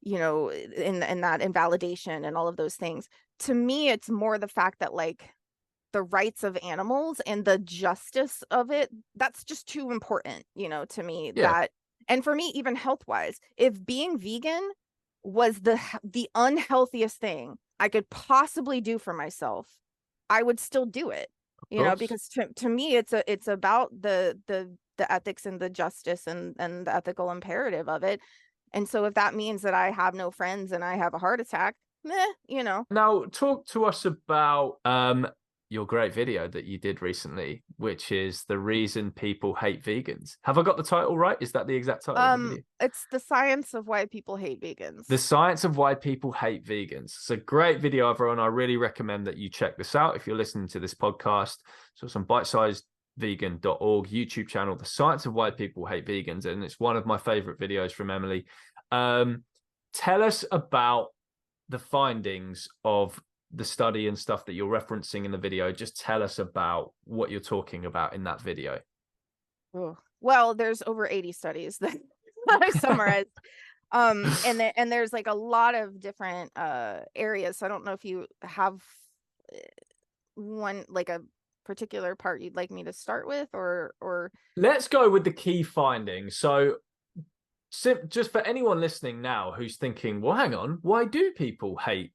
in that invalidation and all of those things. To me, it's more the fact that like the rights of animals and the justice of it, that's just too important, to me. Yeah, And for me, even health wise, if being vegan was the unhealthiest thing I could possibly do for myself, I would still do it. of course. Because to me, it's about the the ethics and the justice and the ethical imperative of it. And so if that means that I have no friends and I have a heart attack, you know. Now, talk to us about your great video that you did recently, which is The Reason People Hate Vegans. Have I got the title right? Is that the exact title of the video? It's The Science of Why People Hate Vegans. The Science of Why People Hate Vegans. It's a great video, everyone. I really recommend that you check this out if you're listening to this podcast. So it's on bitesizedvegan.org YouTube channel, The Science of Why People Hate Vegans. And it's one of my favorite videos from Emily. Tell us about the findings of the study and stuff that you're referencing in the video. Just tell us about what you're talking about in that video. Oh, well, there's over 80 studies that I summarized. And there's like a lot of different areas. So I don't know if you have one, like a particular part you'd like me to start with, or let's go with the key findings. So just for anyone listening now who's thinking, well, hang on, why do people hate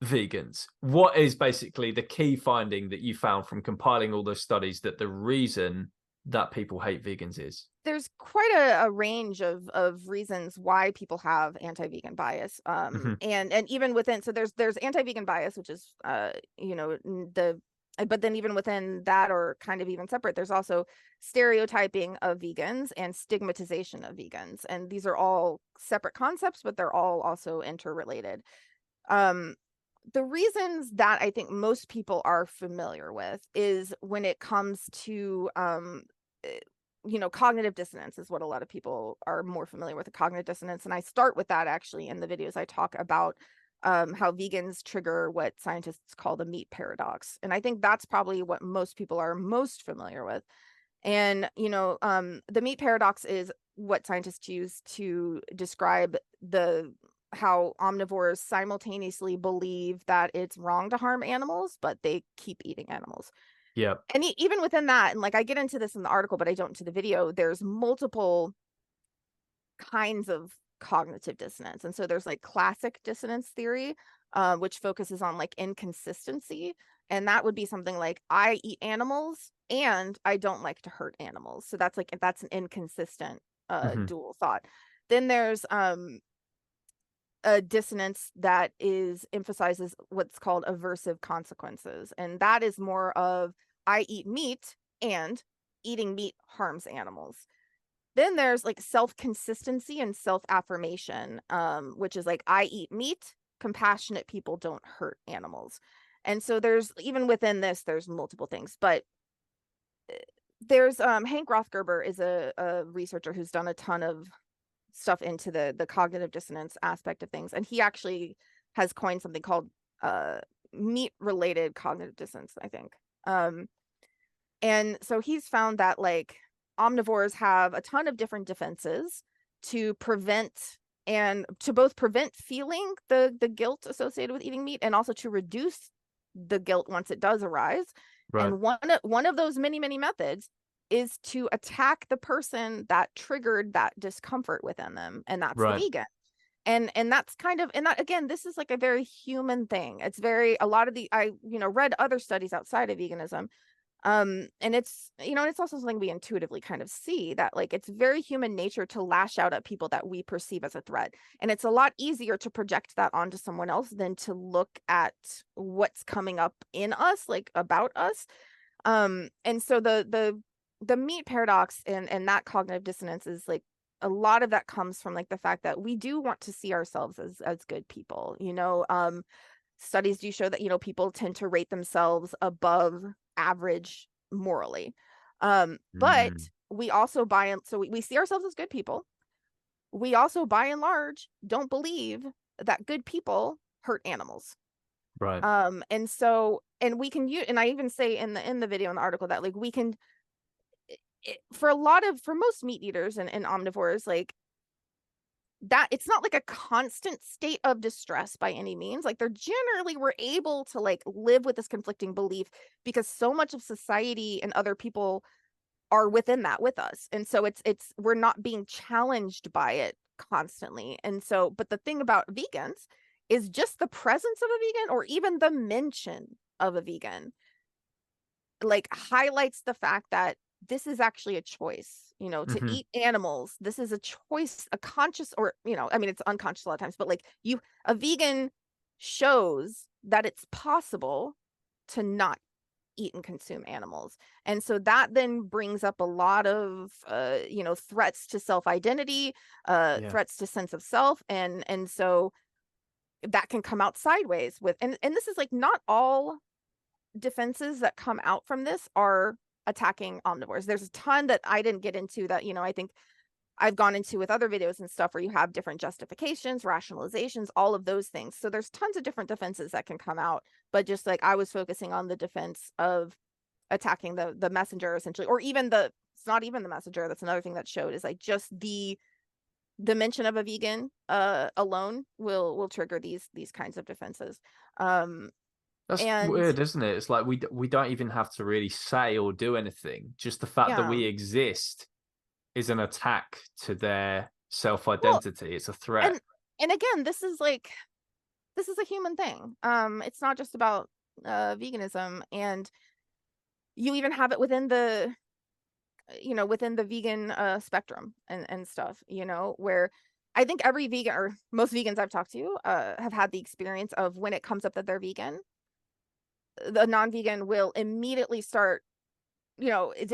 vegans? What is basically the key finding that you found from compiling all those studies that the reason that people hate vegans is? There's quite a range of reasons why people have anti-vegan bias. And even within, so there's anti-vegan bias, which is you know, but then even within that, or kind of even separate, there's also stereotyping of vegans and stigmatization of vegans. And these are all separate concepts, but they're all also interrelated. The reasons that I think most people are familiar with is when it comes to, you know, cognitive dissonance is what a lot of people are more familiar with, the cognitive dissonance. And I start with that actually in the videos. I talk about how vegans trigger what scientists call the meat paradox. And I think that's probably what most people are most familiar with. And, you know, the meat paradox is what scientists use to describe how omnivores simultaneously believe that it's wrong to harm animals, but they keep eating animals. Yeah. And even within that, and like I get into this in the article, but I don't into the video, there's multiple kinds of cognitive dissonance. And so there's like classic dissonance theory, which focuses on like inconsistency. And that would be something like, I eat animals and I don't like to hurt animals. So that's an inconsistent dual thought. Then there's a dissonance that emphasizes what's called aversive consequences. And that is more of, I eat meat and eating meat harms animals. Then there's like self-consistency and self-affirmation, which is like, I eat meat, compassionate people don't hurt animals. And so there's, even within this, there's multiple things, but there's Hank Rothgerber is a researcher who's done a ton of stuff into the cognitive dissonance aspect of things. And he actually has coined something called meat-related cognitive dissonance, I think. And so he's found that like omnivores have a ton of different defenses to both prevent feeling the guilt associated with eating meat, and also to reduce the guilt once it does arise. Right. And one of those many methods is to attack the person that triggered that discomfort within them, and that's the vegan. And that's kind of, and that, again, this is like a very human thing. It's a lot of I read other studies outside of veganism. And it's, it's also something we intuitively kind of see, that like it's very human nature to lash out at people that we perceive as a threat. And it's a lot easier to project that onto someone else than to look at what's coming up in us, like about us. And so the meat paradox and that cognitive dissonance is like, a lot of that comes from like the fact that we do want to see ourselves as good people. Studies do show that, people tend to rate themselves above average morally. But we also we see ourselves as good people. We also, by and large, don't believe that good people hurt animals. Right. And we can use, and I even say in the video, in the article, that like we can, for most meat eaters and omnivores, like that, it's not like a constant state of distress by any means. Like we're able to like live with this conflicting belief because so much of society and other people are within that with us. And so we're not being challenged by it constantly. And so, but the thing about vegans is just the presence of a vegan, or even the mention of a vegan, like highlights the fact that this is actually a choice. to Hmm. eat animals. This is a choice, a conscious, or, I mean, it's unconscious a lot of times, but like a vegan shows that it's possible to not eat and consume animals. And so that then brings up a lot of threats to self-identity, Yeah. threats to sense of self, and so that can come out sideways with, and this is like not all defenses that come out from this are attacking omnivores. There's a ton that I didn't get into that, I think I've gone into with other videos and stuff where you have different justifications, rationalizations, all of those things. So there's tons of different defenses that can come out, but just like I was focusing on the defense of attacking the messenger essentially, or even it's not even the messenger. That's another thing that showed, is like just the mention of a vegan alone will trigger these kinds of defenses. Um That's and weird, isn't it? It's like we don't even have to really say or do anything. Just the fact that yeah. we exist is an attack to their Well, self-identity. It's a threat. and again, this is a human thing. It's not just about veganism, and you even have it within the vegan spectrum and stuff, where I think every vegan, or most vegans I've talked to, have had the experience of when it comes up that they're vegan, the non-vegan will immediately start,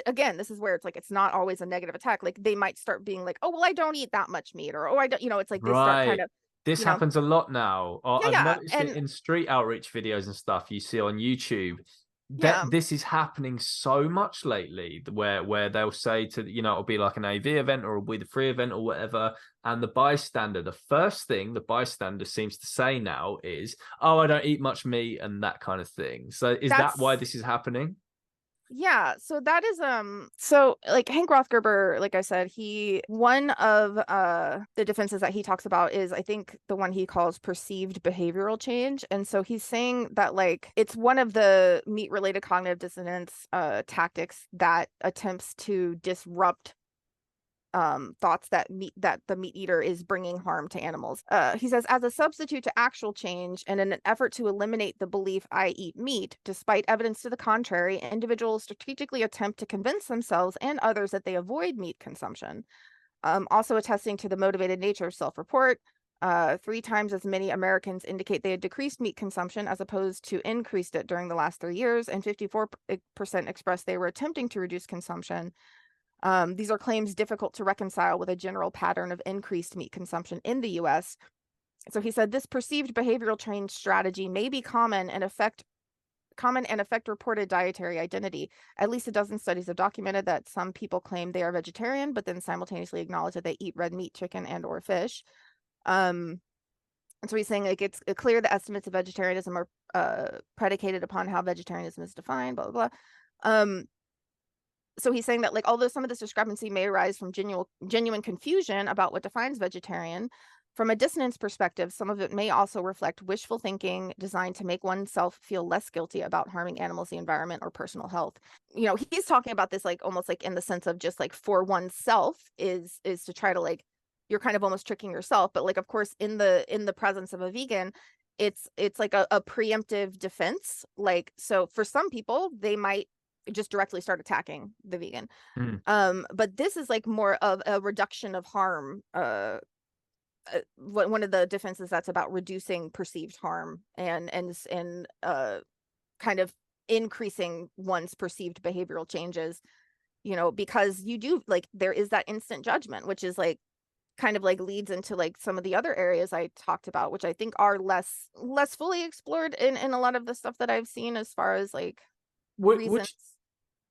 again, this is where it's like it's not always a negative attack. Like they might start being like, oh well, I don't eat that much meat, or oh I don't, it's like they start kind Right. of, This you know happens a lot now. yeah, I've yeah, noticed it and in street outreach videos and stuff you see on YouTube. yeah, That this is happening so much lately, where they'll say to, it'll be like an AV event or a We the Free event or whatever, and the first thing the bystander seems to say now is, "Oh, I don't eat much meat," and that kind of thing. So is that why that's this is happening? yeah, so that is so like Hank Rothgerber, like I said, he one of the defenses that he talks about is, I think, the one he calls perceived behavioral change. And so he's saying that like it's one of the meat related cognitive dissonance tactics that attempts to disrupt thoughts that the meat eater is bringing harm to animals. He says, as a substitute to actual change and in an effort to eliminate the belief I eat meat, despite evidence to the contrary, individuals strategically attempt to convince themselves and others that they avoid meat consumption. Also attesting to the motivated nature of self-report. 3 times as many Americans indicate they had decreased meat consumption as opposed to increased it during the last 3 years, and 54% expressed they were attempting to reduce consumption. These are claims difficult to reconcile with a general pattern of increased meat consumption in the US. So he said this perceived behavioral change strategy may be common and affect reported dietary identity. At least a dozen studies have documented that some people claim they are vegetarian, but then simultaneously acknowledge that they eat red meat, chicken, and or fish. And so he's saying like it's clear the estimates of vegetarianism are predicated upon how vegetarianism is defined, blah, blah, blah. So he's saying that like although some of this discrepancy may arise from genuine confusion about what defines vegetarian, from a dissonance perspective, some of it may also reflect wishful thinking designed to make oneself feel less guilty about harming animals, the environment, or personal health. He's talking about this like almost like in the sense of just like for oneself is to try to like, you're kind of almost tricking yourself. But like of course in the presence of a vegan, it's like a preemptive defense. Like so for some people, they might just directly start attacking the vegan. Hmm. But this is like more of a reduction of harm. One of the defenses that's about reducing perceived harm and kind of increasing one's perceived behavioral changes, because you do like there is that instant judgment, which is like kind of like leads into like some of the other areas I talked about, which I think are less fully explored in a lot of the stuff that I've seen as far as like Would would reasons.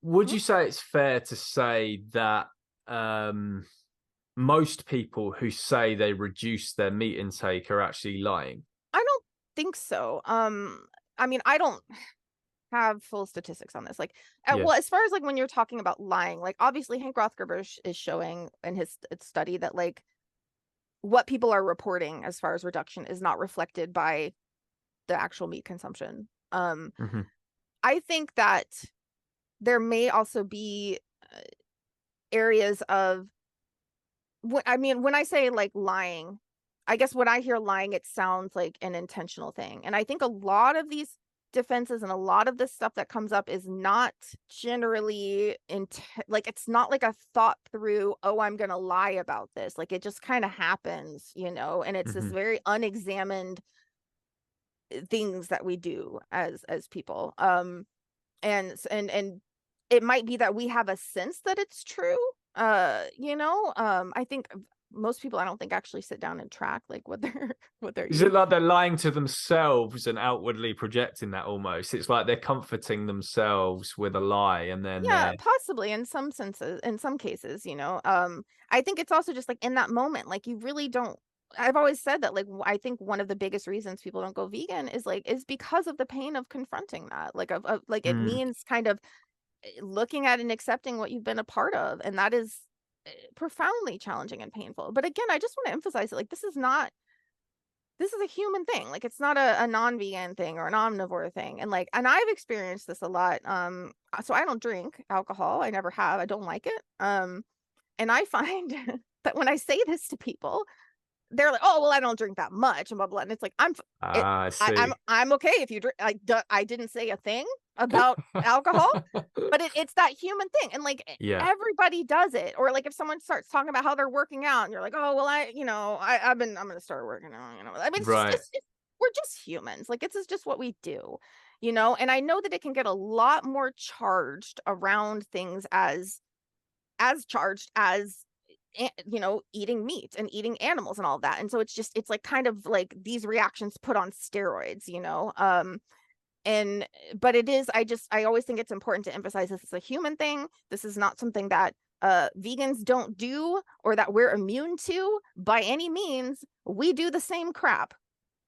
would Mhm. you say it's fair to say that most people who say they reduce their meat intake are actually lying? I don't think so. I mean, I don't have full statistics on this. Like, Yeah. well, as far as like when you're talking about lying, like obviously Hank Rothgerber is showing in his study that like what people are reporting as far as reduction is not reflected by the actual meat consumption. Hmm. I think that there may also be areas of I mean, when I say like lying, I guess when I hear lying, it sounds like an intentional thing. And I think a lot of these defenses and a lot of this stuff that comes up is not generally like it's not like a thought through, oh, I'm gonna lie about this. Like it just kind of happens, you know, and it's this Hmm. very unexamined things that we do as people. And it might be that we have a sense that it's true. You know, I think most people I don't think actually sit down and track like what they're what they're Is eating. it like they're lying to themselves and outwardly projecting that almost? It's like they're comforting themselves with a lie and then Yeah, they're possibly in some senses, in some cases, you know. I think it's also just like in that moment, like you really don't. I've always said that, like, I think one of the biggest reasons people don't go vegan is like is because of the pain of confronting that, like of like it mm, means kind of looking at and accepting what you've been a part of, and that is profoundly challenging and painful. But again, I just want to emphasize that, like, this is a human thing. Like it's not a non-vegan thing or an omnivore thing. And like, and I've experienced this a lot. So I don't drink alcohol. I never have. I don't like it. And I find that when I say this to people, they're like, "Oh, well, I don't drink that much," and blah blah. And it's like, it. I see. I'm okay if you drink. I didn't say a thing about alcohol, but it's that human thing, and like Yeah, everybody does it. Or like if someone starts talking about how they're working out, and you're like, "Oh, well, I'm gonna start working out." You know, I mean, right. we're just humans. Like this is just what we do, you know. And I know that it can get a lot more charged around things as charged as you know, eating meat and eating animals and all that. And so it's like kind of like these reactions put on steroids, you know. And but it is, I always think it's important to emphasize this is a human thing. This is not something that vegans don't do or that we're immune to by any means. We do the same crap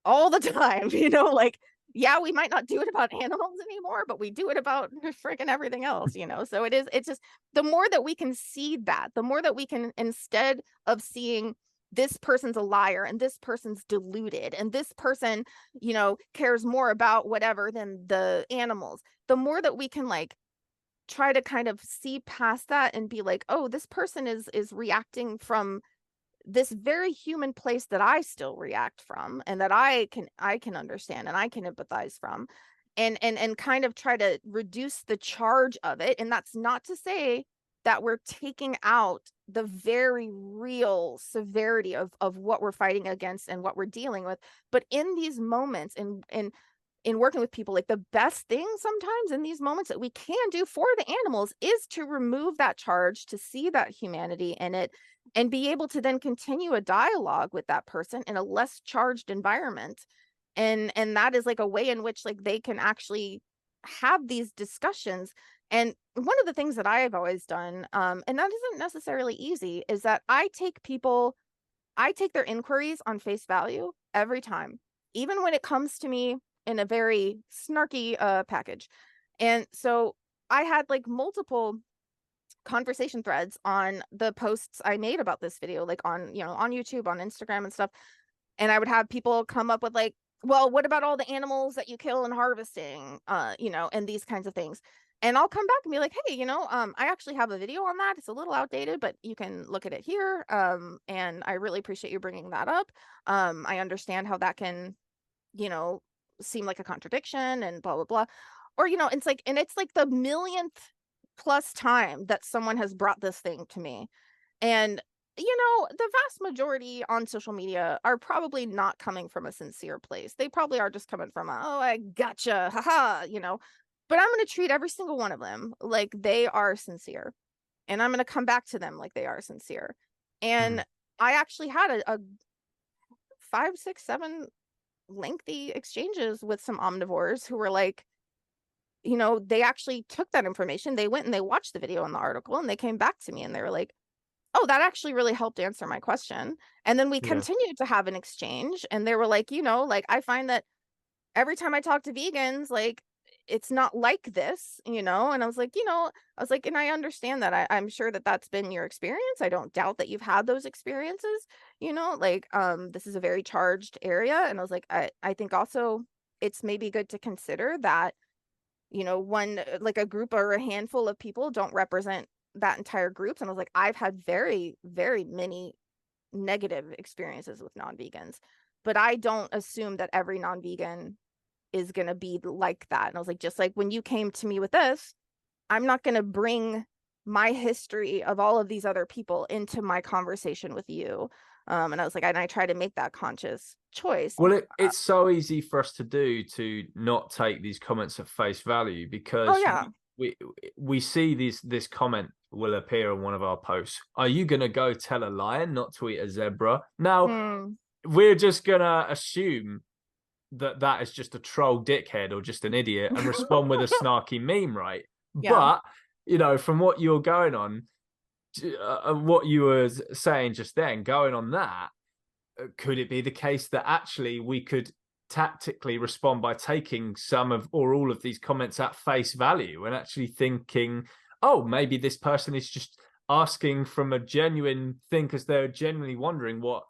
all the time, you know, like, yeah, we might not do it about animals anymore, but we do it about freaking everything else, you know? So it's just the more that we can see that, the more that we can, instead of seeing this person's a liar and this person's deluded and this person, you know, cares more about whatever than the animals, the more that we can like try to kind of see past that and be like, oh, this person is reacting from this very human place that I still react from and that I can understand and I can empathize from, and kind of try to reduce the charge of it. And that's not to say that we're taking out the very real severity of what we're fighting against and what we're dealing with. But in these moments, in working with people, like the best thing sometimes in these moments that we can do for the animals is to remove that charge, to see that humanity in it, and be able to then continue a dialogue with that person in a less charged environment. And that is like a way in which like they can actually have these discussions. And one of the things that I've always done, and that isn't necessarily easy, is that I take their inquiries on face value every time, even when it comes to me in a very snarky package. And so I had like multiple conversation threads on the posts I made about this video, like on, you know, on YouTube, on Instagram and stuff. And I would have people come up with like, well, what about all the animals that you kill in harvesting? You know, and these kinds of things. And I'll come back and be like, hey, you know, I actually have a video on that. It's a little outdated, but you can look at it here. And I really appreciate you bringing that up. I understand how that can, you know, seem like a contradiction and blah blah blah. Or, you know, it's like the millionth plus time that someone has brought this thing to me. And you know, the vast majority on social media are probably not coming from a sincere place. They probably are just coming from a, oh, I gotcha, haha, you know. But I'm going to treat every single one of them like they are sincere, and I'm going to come back to them like they are sincere. Mm, And I actually had a 5, 6, 7 lengthy exchanges with some omnivores who were like, you know, they actually took that information, they went and they watched the video and the article, and they came back to me and they were like, oh, that actually really helped answer my question. And then we yeah. continued to have an exchange, and they were like, you know, like, I find that every time I talk to vegans, like, it's not like this, you know. And I was like, you know, I was like, and I understand that. I'm sure that that's been your experience. I don't doubt that you've had those experiences, you know, like, this is a very charged area. And I was like, I think also it's maybe good to consider that, you know, one, like a group or a handful of people don't represent that entire group. And I was like, I've had very, very many negative experiences with non-vegans, but I don't assume that every non-vegan is going to be like that. And I was like, just like when you came to me with this, I'm not going to bring my history of all of these other people into my conversation with you. And I was like, and I try to make that conscious choice. Well, it's so easy for us to do, to not take these comments at face value, Oh because yeah. we see this comment will appear on one of our posts. Are you going to go tell a lion not to eat a zebra? Now, we're just going to assume that is just a troll dickhead or just an idiot and respond with a snarky meme, right? Yeah. But, you know, from what you're going on, what you were saying just then, going on that, could it be the case that actually we could tactically respond by taking some of or all of these comments at face value and actually thinking, oh, maybe this person is just asking from a genuine thing because they're genuinely wondering what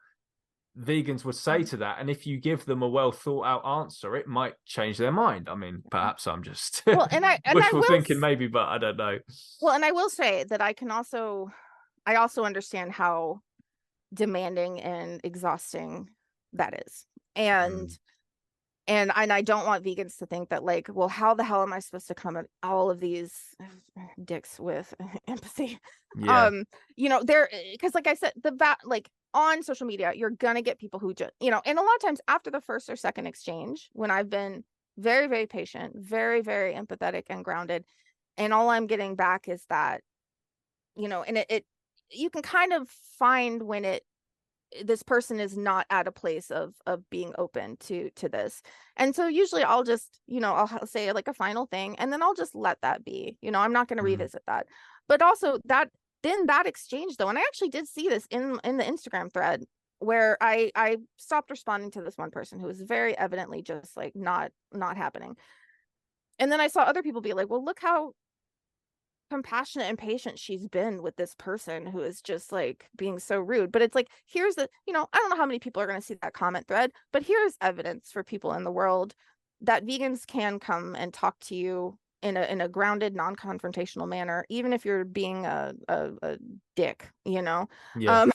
vegans would say to that, and if you give them a well thought out answer, it might change their mind. I mean, perhaps I'm just Well, and I wishful will thinking, maybe, but I don't know. well, and I will say that I also understand how demanding and exhausting that is. And I don't want vegans to think that, like, well, how the hell am I supposed to come at all of these dicks with empathy? Yeah. You know, there, because like I said, like on social media, you're gonna get people who just, you know, and a lot of times after the first or second exchange, when I've been very, very patient, very, very empathetic and grounded, and all I'm getting back is that, you know, and it you can kind of find when this person is not at a place of being open to this. And so usually I'll just, you know, I'll say like a final thing and then I'll just let that be. You know, I'm not going to revisit that. But also that exchange though, and I actually did see this in the Instagram thread where I stopped responding to this one person who was very evidently just like not happening. And then I saw other people be like, well, look how compassionate and patient she's been with this person who is just like being so rude. But it's like, here's the, you know, I don't know how many people are going to see that comment thread, but here's evidence for people in the world that vegans can come and talk to you in a grounded, non-confrontational manner, even if you're being a dick, you know. Yeah.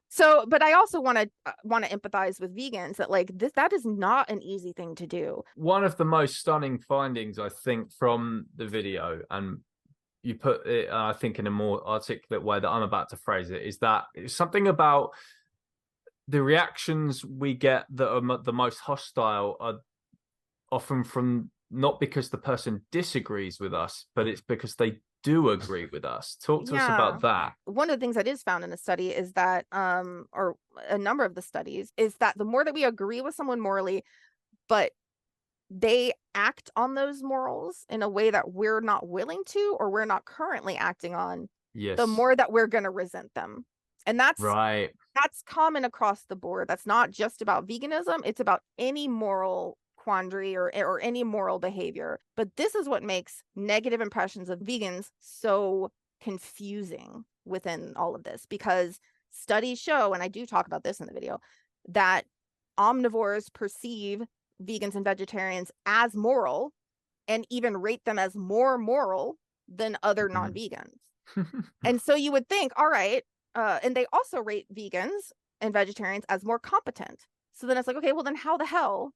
So, but I also want to empathize with vegans that like that is not an easy thing to do. One of the most stunning findings, I think, from the video, and you put it, I think, in a more articulate way that I'm about to phrase it, is that it's something about the reactions we get that are the most hostile are often from not because the person disagrees with us, but it's because they do agree with us. Talk to us about that. One of the things that is found in the study is that, or a number of the studies, is that the more that we agree with someone morally, but they act on those morals in a way that we're not willing to, or we're not currently acting on, Yes. the more that we're going to resent them. And that's right. That's common across the board. That's not just about veganism. It's about any moral quandary or any moral behavior. But this is what makes negative impressions of vegans so confusing within all of this, because studies show, and I do talk about this in the video, that omnivores perceive vegans and vegetarians as moral and even rate them as more moral than other non-vegans. And so you would think, all right, and they also rate vegans and vegetarians as more competent. So then it's like, okay, well then how the hell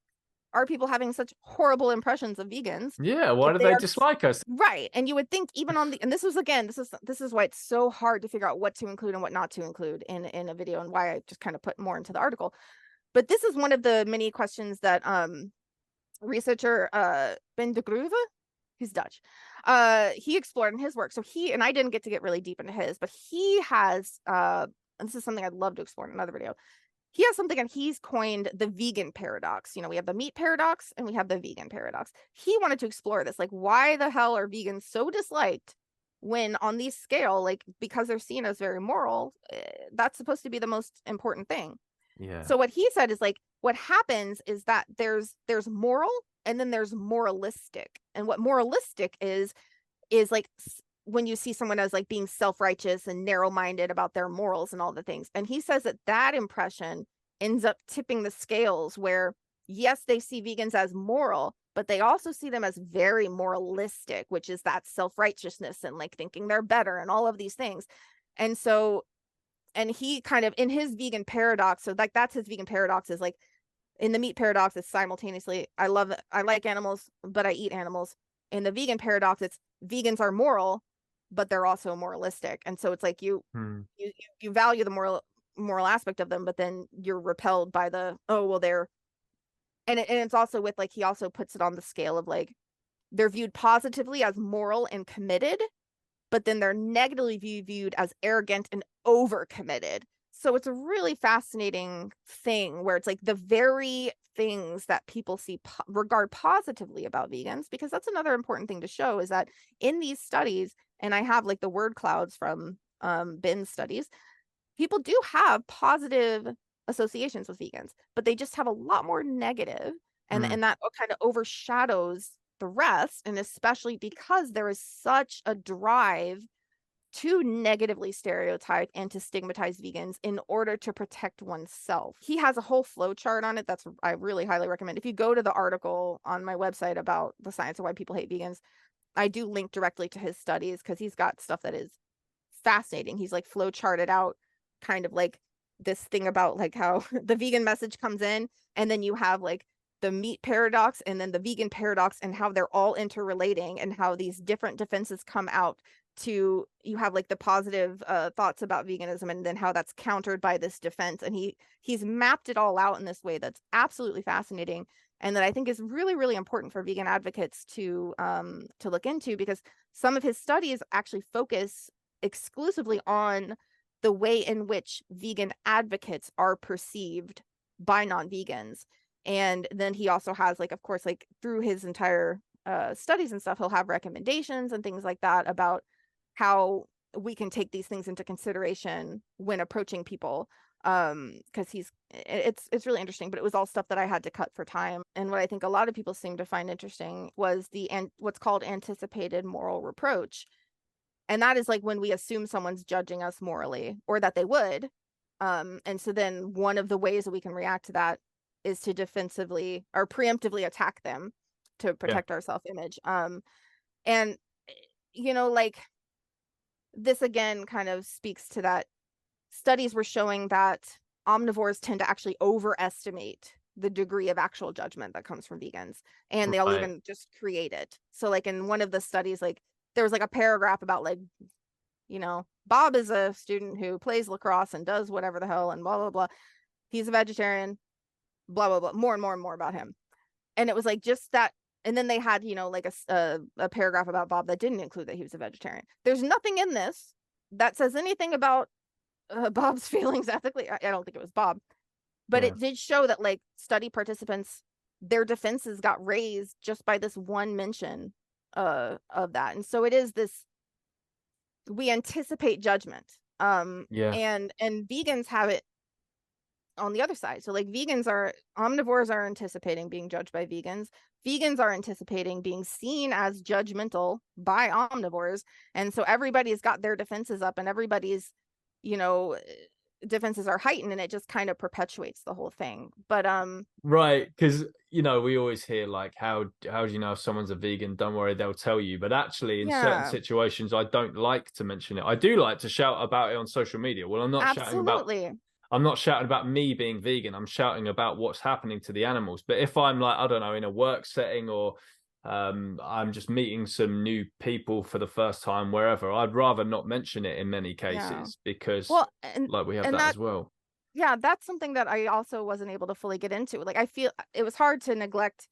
are people having such horrible impressions of vegans? Yeah, why do they dislike us? Right. And you would think even on the, and this was, again, this is why it's so hard to figure out what to include and what not to include in a video, and why I just kind of put more into the article. But this is one of the many questions that researcher Ben de Groove, he's Dutch, he explored in his work. So he, and I didn't get to get really deep into his, but he has, and this is something I'd love to explore in another video. He has something, and he's coined the vegan paradox. You know, we have the meat paradox and we have the vegan paradox. He wanted to explore this, like, why the hell are vegans so disliked when on these scale, like, because they're seen as very moral, that's supposed to be the most important thing. Yeah. So what he said is, like, what happens is that there's moral and then there's moralistic. And what moralistic is like when you see someone as like being self-righteous and narrow-minded about their morals and all the things. And he says that impression ends up tipping the scales, where yes, they see vegans as moral, but they also see them as very moralistic, which is that self-righteousness and like thinking they're better and all of these things. And so, and he kind of, in his vegan paradox, so like that's his vegan paradox, is like, in the meat paradox, it's simultaneously I like animals, but I eat animals. In the vegan paradox, it's vegans are moral, but they're also moralistic. And so it's like Hmm. you value the moral aspect of them, but then you're repelled by the, oh well, they're, and it's also with like, he also puts it on the scale of like, they're viewed positively as moral and committed, but then they're negatively viewed as arrogant and overcommitted. So it's a really fascinating thing where it's like the very things that people regard positively about vegans, because that's another important thing to show is that in these studies, and I have like the word clouds from bin studies, people do have positive associations with vegans, but they just have a lot more negative, Hmm. and that kind of overshadows the rest, and especially because there is such a drive to negatively stereotype and to stigmatize vegans in order to protect oneself. He has a whole flow chart on it that's I really highly recommend. If you go to the article on my website about the science of why people hate vegans, I do link directly to his studies because he's got stuff that is fascinating. He's like flow charted out kind of like this thing about like how the vegan message comes in, and then you have like the meat paradox and then the vegan paradox, and how they're all interrelating, and how these different defenses come out to, you have like the positive thoughts about veganism, and then how that's countered by this defense, and he's mapped it all out in this way that's absolutely fascinating, and that I think is really really important for vegan advocates to look into, because some of his studies actually focus exclusively on the way in which vegan advocates are perceived by non-vegans. And then he also has like, of course, like through his entire studies and stuff, he'll have recommendations and things like that about how we can take these things into consideration when approaching people, because it's really interesting, but it was all stuff that I had to cut for time. And what I think a lot of people seem to find interesting was what's called anticipated moral reproach, and that is like when we assume someone's judging us morally, or that they would. And so then one of the ways that we can react to that is to defensively or preemptively attack them to Yeah. protect our self-image. And like, this again kind of speaks to that studies were showing that omnivores tend to actually overestimate the degree of actual judgment that comes from vegans, and they'll Right. even just create it. So like in one of the studies, like there was like a paragraph about like, Bob is a student who plays lacrosse and does whatever the hell and blah blah blah. He's a vegetarian, blah blah blah, more and more and more about him. And it was like just that, and then they had, like a paragraph about Bob that didn't include that he was a vegetarian. There's nothing in this that says anything about Bob's feelings ethically. I don't think it was Bob, but Yeah. it did show that like study participants, their defenses got raised just by this one mention of that. And so it is this, we anticipate judgment. Yeah. And vegans have it on the other side. So like omnivores are anticipating being judged by vegans. Vegans are anticipating being seen as judgmental by omnivores. And so everybody's got their defenses up, and everybody's, you know, defenses are heightened, and it just kind of perpetuates the whole thing. But Right, because we always hear like how do you know if someone's a vegan? Don't worry, they'll tell you. But actually, in certain yeah, situations, I don't like to mention it. I do like to shout about it on social media. Well, absolutely. I'm not shouting about me being vegan. I'm shouting about what's happening to the animals. But if I'm like, I don't know, in a work setting, or I'm just meeting some new people for the first time, wherever, I'd rather not mention it in many Yeah. cases, because Well, and like we have and that that as well. yeah, that's something that I also wasn't able to fully get into. Like I feel it was hard to neglect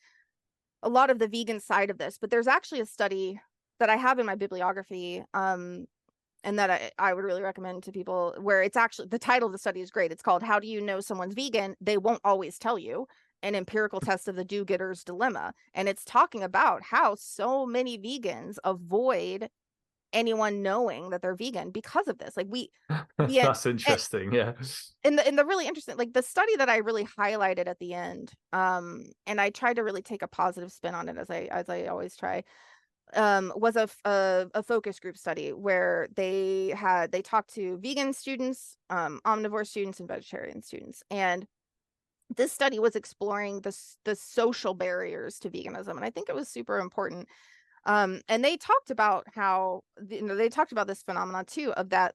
a lot of the vegan side of this, but there's actually a study that I have in my bibliography, and that I would really recommend to people, where it's actually, the title of the study is great. It's called "How Do You Know Someone's Vegan? They Won't Always Tell You: An Empirical Test of the Do-Getter's Dilemma." And it's talking about how so many vegans avoid anyone knowing that they're vegan because of this. Like we and, That's interesting. Yeah. in the really interesting, like the study that I really highlighted at the end, and I tried to really take a positive spin on it, as I always try, was a focus group study where they talked to vegan students, omnivore students, and vegetarian students. And this study was exploring the social barriers to veganism, and I think it was super important. And they talked about how, they talked about this phenomenon too, of that,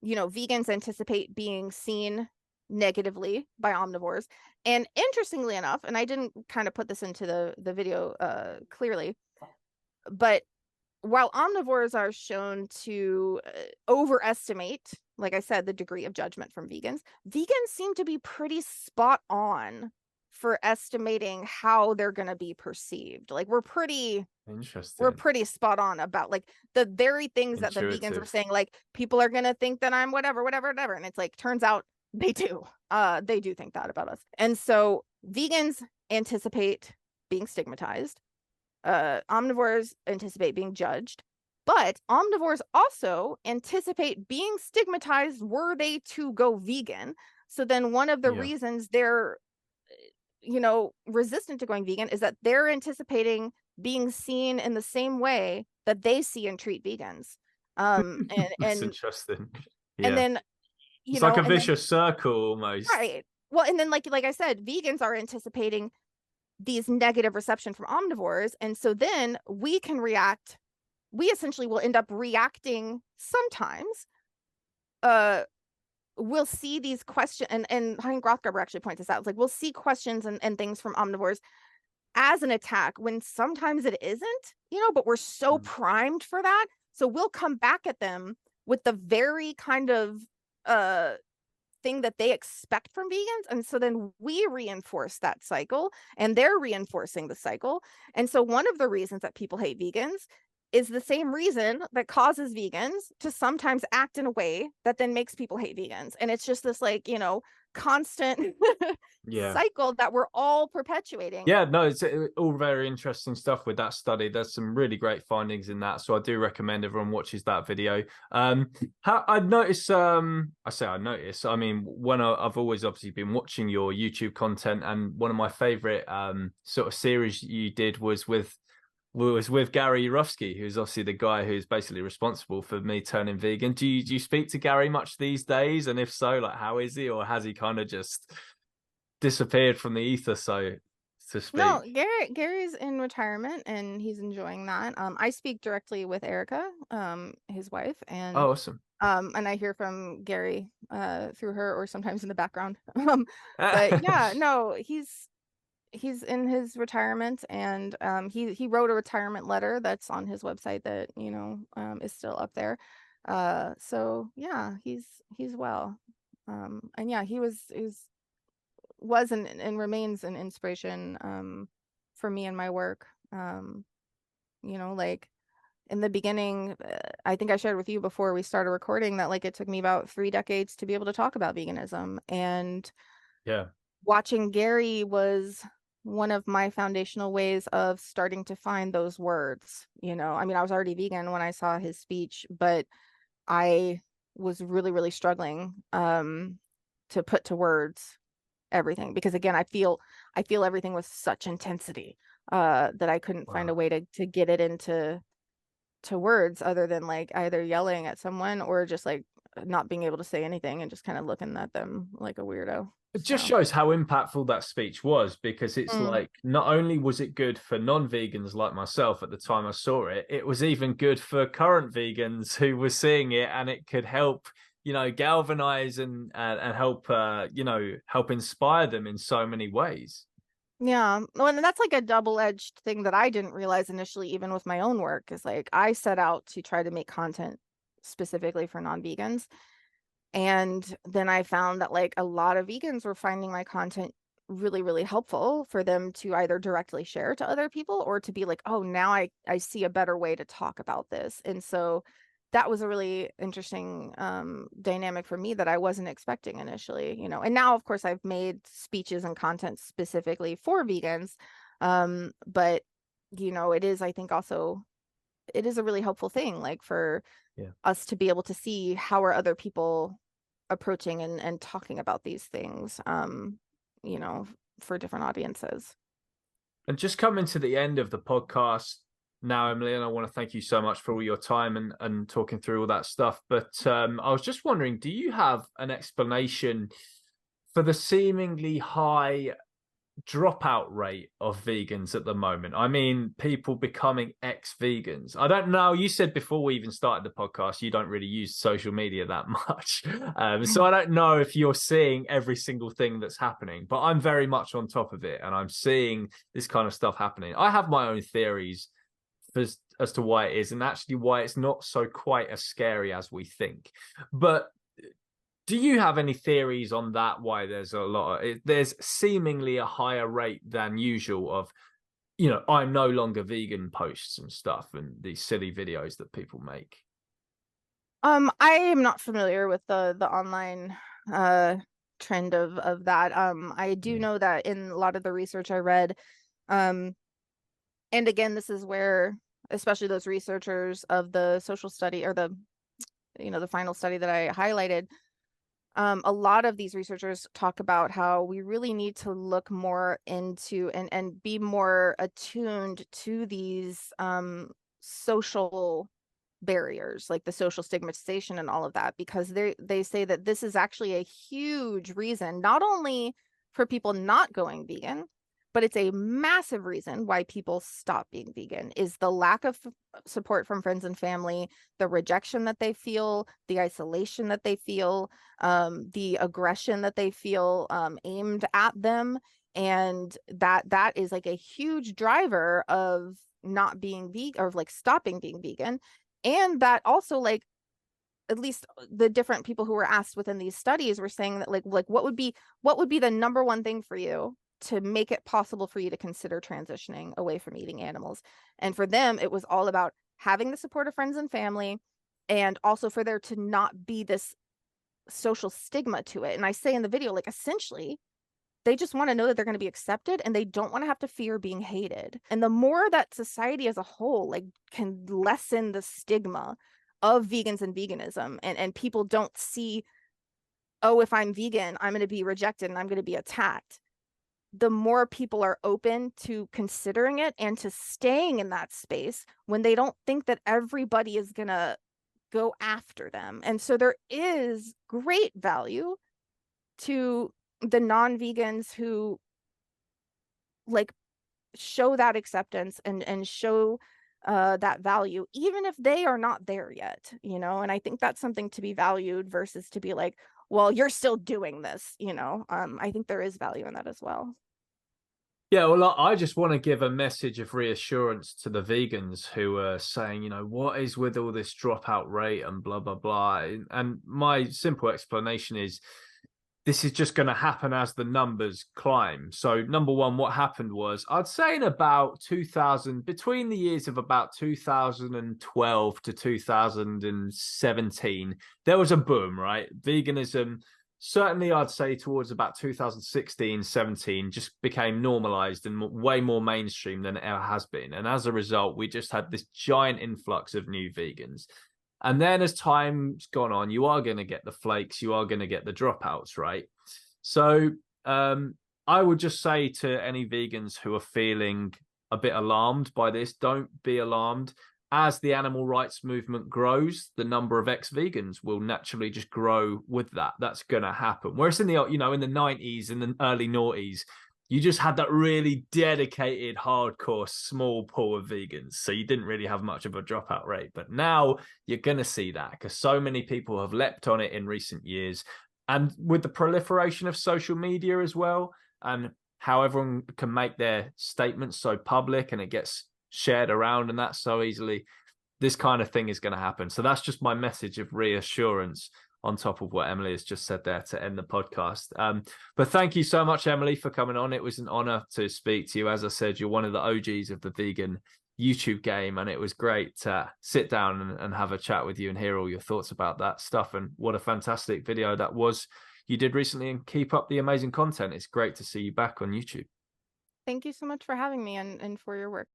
vegans anticipate being seen negatively by omnivores. And interestingly enough, and I didn't kind of put this into the video clearly, but while omnivores are shown to overestimate, like I said, the degree of judgment from vegans, vegans seem to be pretty spot on for estimating how they're going to be perceived. Like we're pretty Interesting. spot on about like the very things that the vegans are saying, like people are going to think that I'm whatever. And it's like, turns out they do. They do think that about us. And so vegans anticipate being stigmatized. Omnivores anticipate being judged, but omnivores also anticipate being stigmatized were they to go vegan. So then one of the reasons they're, resistant to going vegan is that they're anticipating being seen in the same way that they see and treat vegans. That's interesting. And then, it's like a vicious circle almost. Right. Well, and then like I said, vegans are anticipating these negative reception from omnivores, and so then we essentially will end up reacting sometimes. We'll see these questions, and Hein Rothgarber actually points this out. It's like we'll see questions and things from omnivores as an attack when sometimes it isn't, but we're so primed for that. So we'll come back at them with the very kind of thing that they expect from vegans, and so then we reinforce that cycle and they're reinforcing the cycle. And so one of the reasons that people hate vegans is the same reason that causes vegans to sometimes act in a way that then makes people hate vegans. And it's just this like, constant cycle that we're all perpetuating. Yeah, no, it's all very interesting stuff with that study. There's some really great findings in that, so I do recommend everyone watches that video. How I noticed, I noticed. I mean, when I've always obviously been watching your YouTube content, and one of my favorite sort of series you did was with Gary Yourofsky, who's obviously the guy who's basically responsible for me turning vegan. Do you speak to Gary much these days? And if so, like, how is he, or has he kind of just disappeared from the ether, so to speak? No, Gary's in retirement and he's enjoying that. I speak directly with Erica, his wife, and awesome. And I hear from Gary through her or sometimes in the background. But yeah, no, he's in his retirement, and he wrote a retirement letter that's on his website that is still up there. So yeah, he's well. And yeah, he was and remains an inspiration for me and my work. Like in the beginning, I think I shared with you before we started recording that like it took me about 3 decades to be able to talk about veganism, and watching Gary was one of my foundational ways of starting to find those words. I mean, I was already vegan when I saw his speech, but I was really, really struggling to put to words everything, because again, I feel everything with such intensity that I couldn't find a way to get it into words other than like either yelling at someone or just like not being able to say anything and just kind of looking at them like a weirdo. It just shows how impactful that speech was, because it's like, not only was it good for non-vegans like myself at the time I saw it, it was even good for current vegans who were seeing it, and it could help, galvanize and help, help inspire them in so many ways. Yeah. Well, and that's like a double-edged thing that I didn't realize initially, even with my own work, is like I set out to try to make content specifically for non-vegans. And then I found that like a lot of vegans were finding my content really, really helpful for them to either directly share to other people or to be like, oh, now I see a better way to talk about this. And so that was a really interesting dynamic for me that I wasn't expecting initially, and now of course I've made speeches and content specifically for vegans. But it is, I think also it is a really helpful thing, like for us to be able to see how are other people approaching and talking about these things, for different audiences. And just coming to the end of the podcast now, Emily, and I want to thank you so much for all your time and talking through all that stuff. But I was just wondering, do you have an explanation for the seemingly high dropout rate of vegans at the moment? I mean, people becoming ex-vegans. I don't know. You said before we even started the podcast, you don't really use social media that much. So I don't know if you're seeing every single thing that's happening, but I'm very much on top of it and I'm seeing this kind of stuff happening. I have my own theories as to why it is and actually why it's not so quite as scary as we think. But do you have any theories on that? Why there's seemingly a higher rate than usual of, I'm no longer vegan posts and stuff and these silly videos that people make? I am not familiar with the online trend of that. I do Yeah. know that in a lot of the research I read, um, and again, this is where especially those researchers of the social study or the final study that I highlighted, a lot of these researchers talk about how we really need to look more into and be more attuned to these social barriers, like the social stigmatization and all of that, because they say that this is actually a huge reason, not only for people not going vegan, but it's a massive reason why people stop being vegan is the lack of support from friends and family, the rejection that they feel, the isolation that they feel, the aggression that they feel aimed at them. And that is like a huge driver of not being vegan or like stopping being vegan. And that also, like, at least the different people who were asked within these studies were saying that like what would be the number one thing for you to make it possible for you to consider transitioning away from eating animals. And for them it was all about having the support of friends and family, and also for there to not be this social stigma to it. And I say in the video, like, essentially they just want to know that they're going to be accepted and they don't want to have to fear being hated. And the more that society as a whole like can lessen the stigma of vegans and veganism, and people don't see, oh, if I'm vegan, I'm going to be rejected and I'm going to be attacked. The more people are open to considering it and to staying in that space when they don't think that everybody is going to go after them. And so there is great value to the non-vegans who like show that acceptance and show that value, even if they are not there yet. And I think that's something to be valued versus to be like, well, you're still doing this. I think there is value in that as well. Yeah, well, I just want to give a message of reassurance to the vegans who are saying, what is with all this dropout rate and blah, blah, blah. And my simple explanation is this is just going to happen as the numbers climb. So number one, what happened was, I'd say in about 2000, between the years of about 2012 to 2017, there was a boom, right? Veganism, certainly I'd say towards about 2016, 17, just became normalized and way more mainstream than it ever has been. And as a result, we just had this giant influx of new vegans. And then as time's gone on, you are going to get the flakes, you are going to get the dropouts, right? So I would just say to any vegans who are feeling a bit alarmed by this, don't be alarmed. As the animal rights movement grows, the number of ex-vegans will naturally just grow with that. That's going to happen. Whereas in the, in the 90s and the early noughties, you just had that really dedicated, hardcore, small pool of vegans. So you didn't really have much of a dropout rate. But now you're going to see that because so many people have leapt on it in recent years. And with the proliferation of social media as well, and how everyone can make their statements so public and it gets shared around and that so easily, this kind of thing is going to happen. So that's just my message of reassurance on top of what Emily has just said there to end the podcast. But thank you so much, Emily, for coming on. It was an honor to speak to you. As I said, you're one of the OGs of the vegan YouTube game, and it was great to sit down and have a chat with you and hear all your thoughts about that stuff. And what a fantastic video that was you did recently, and keep up the amazing content. It's great to see you back on YouTube. Thank you so much for having me and for your work.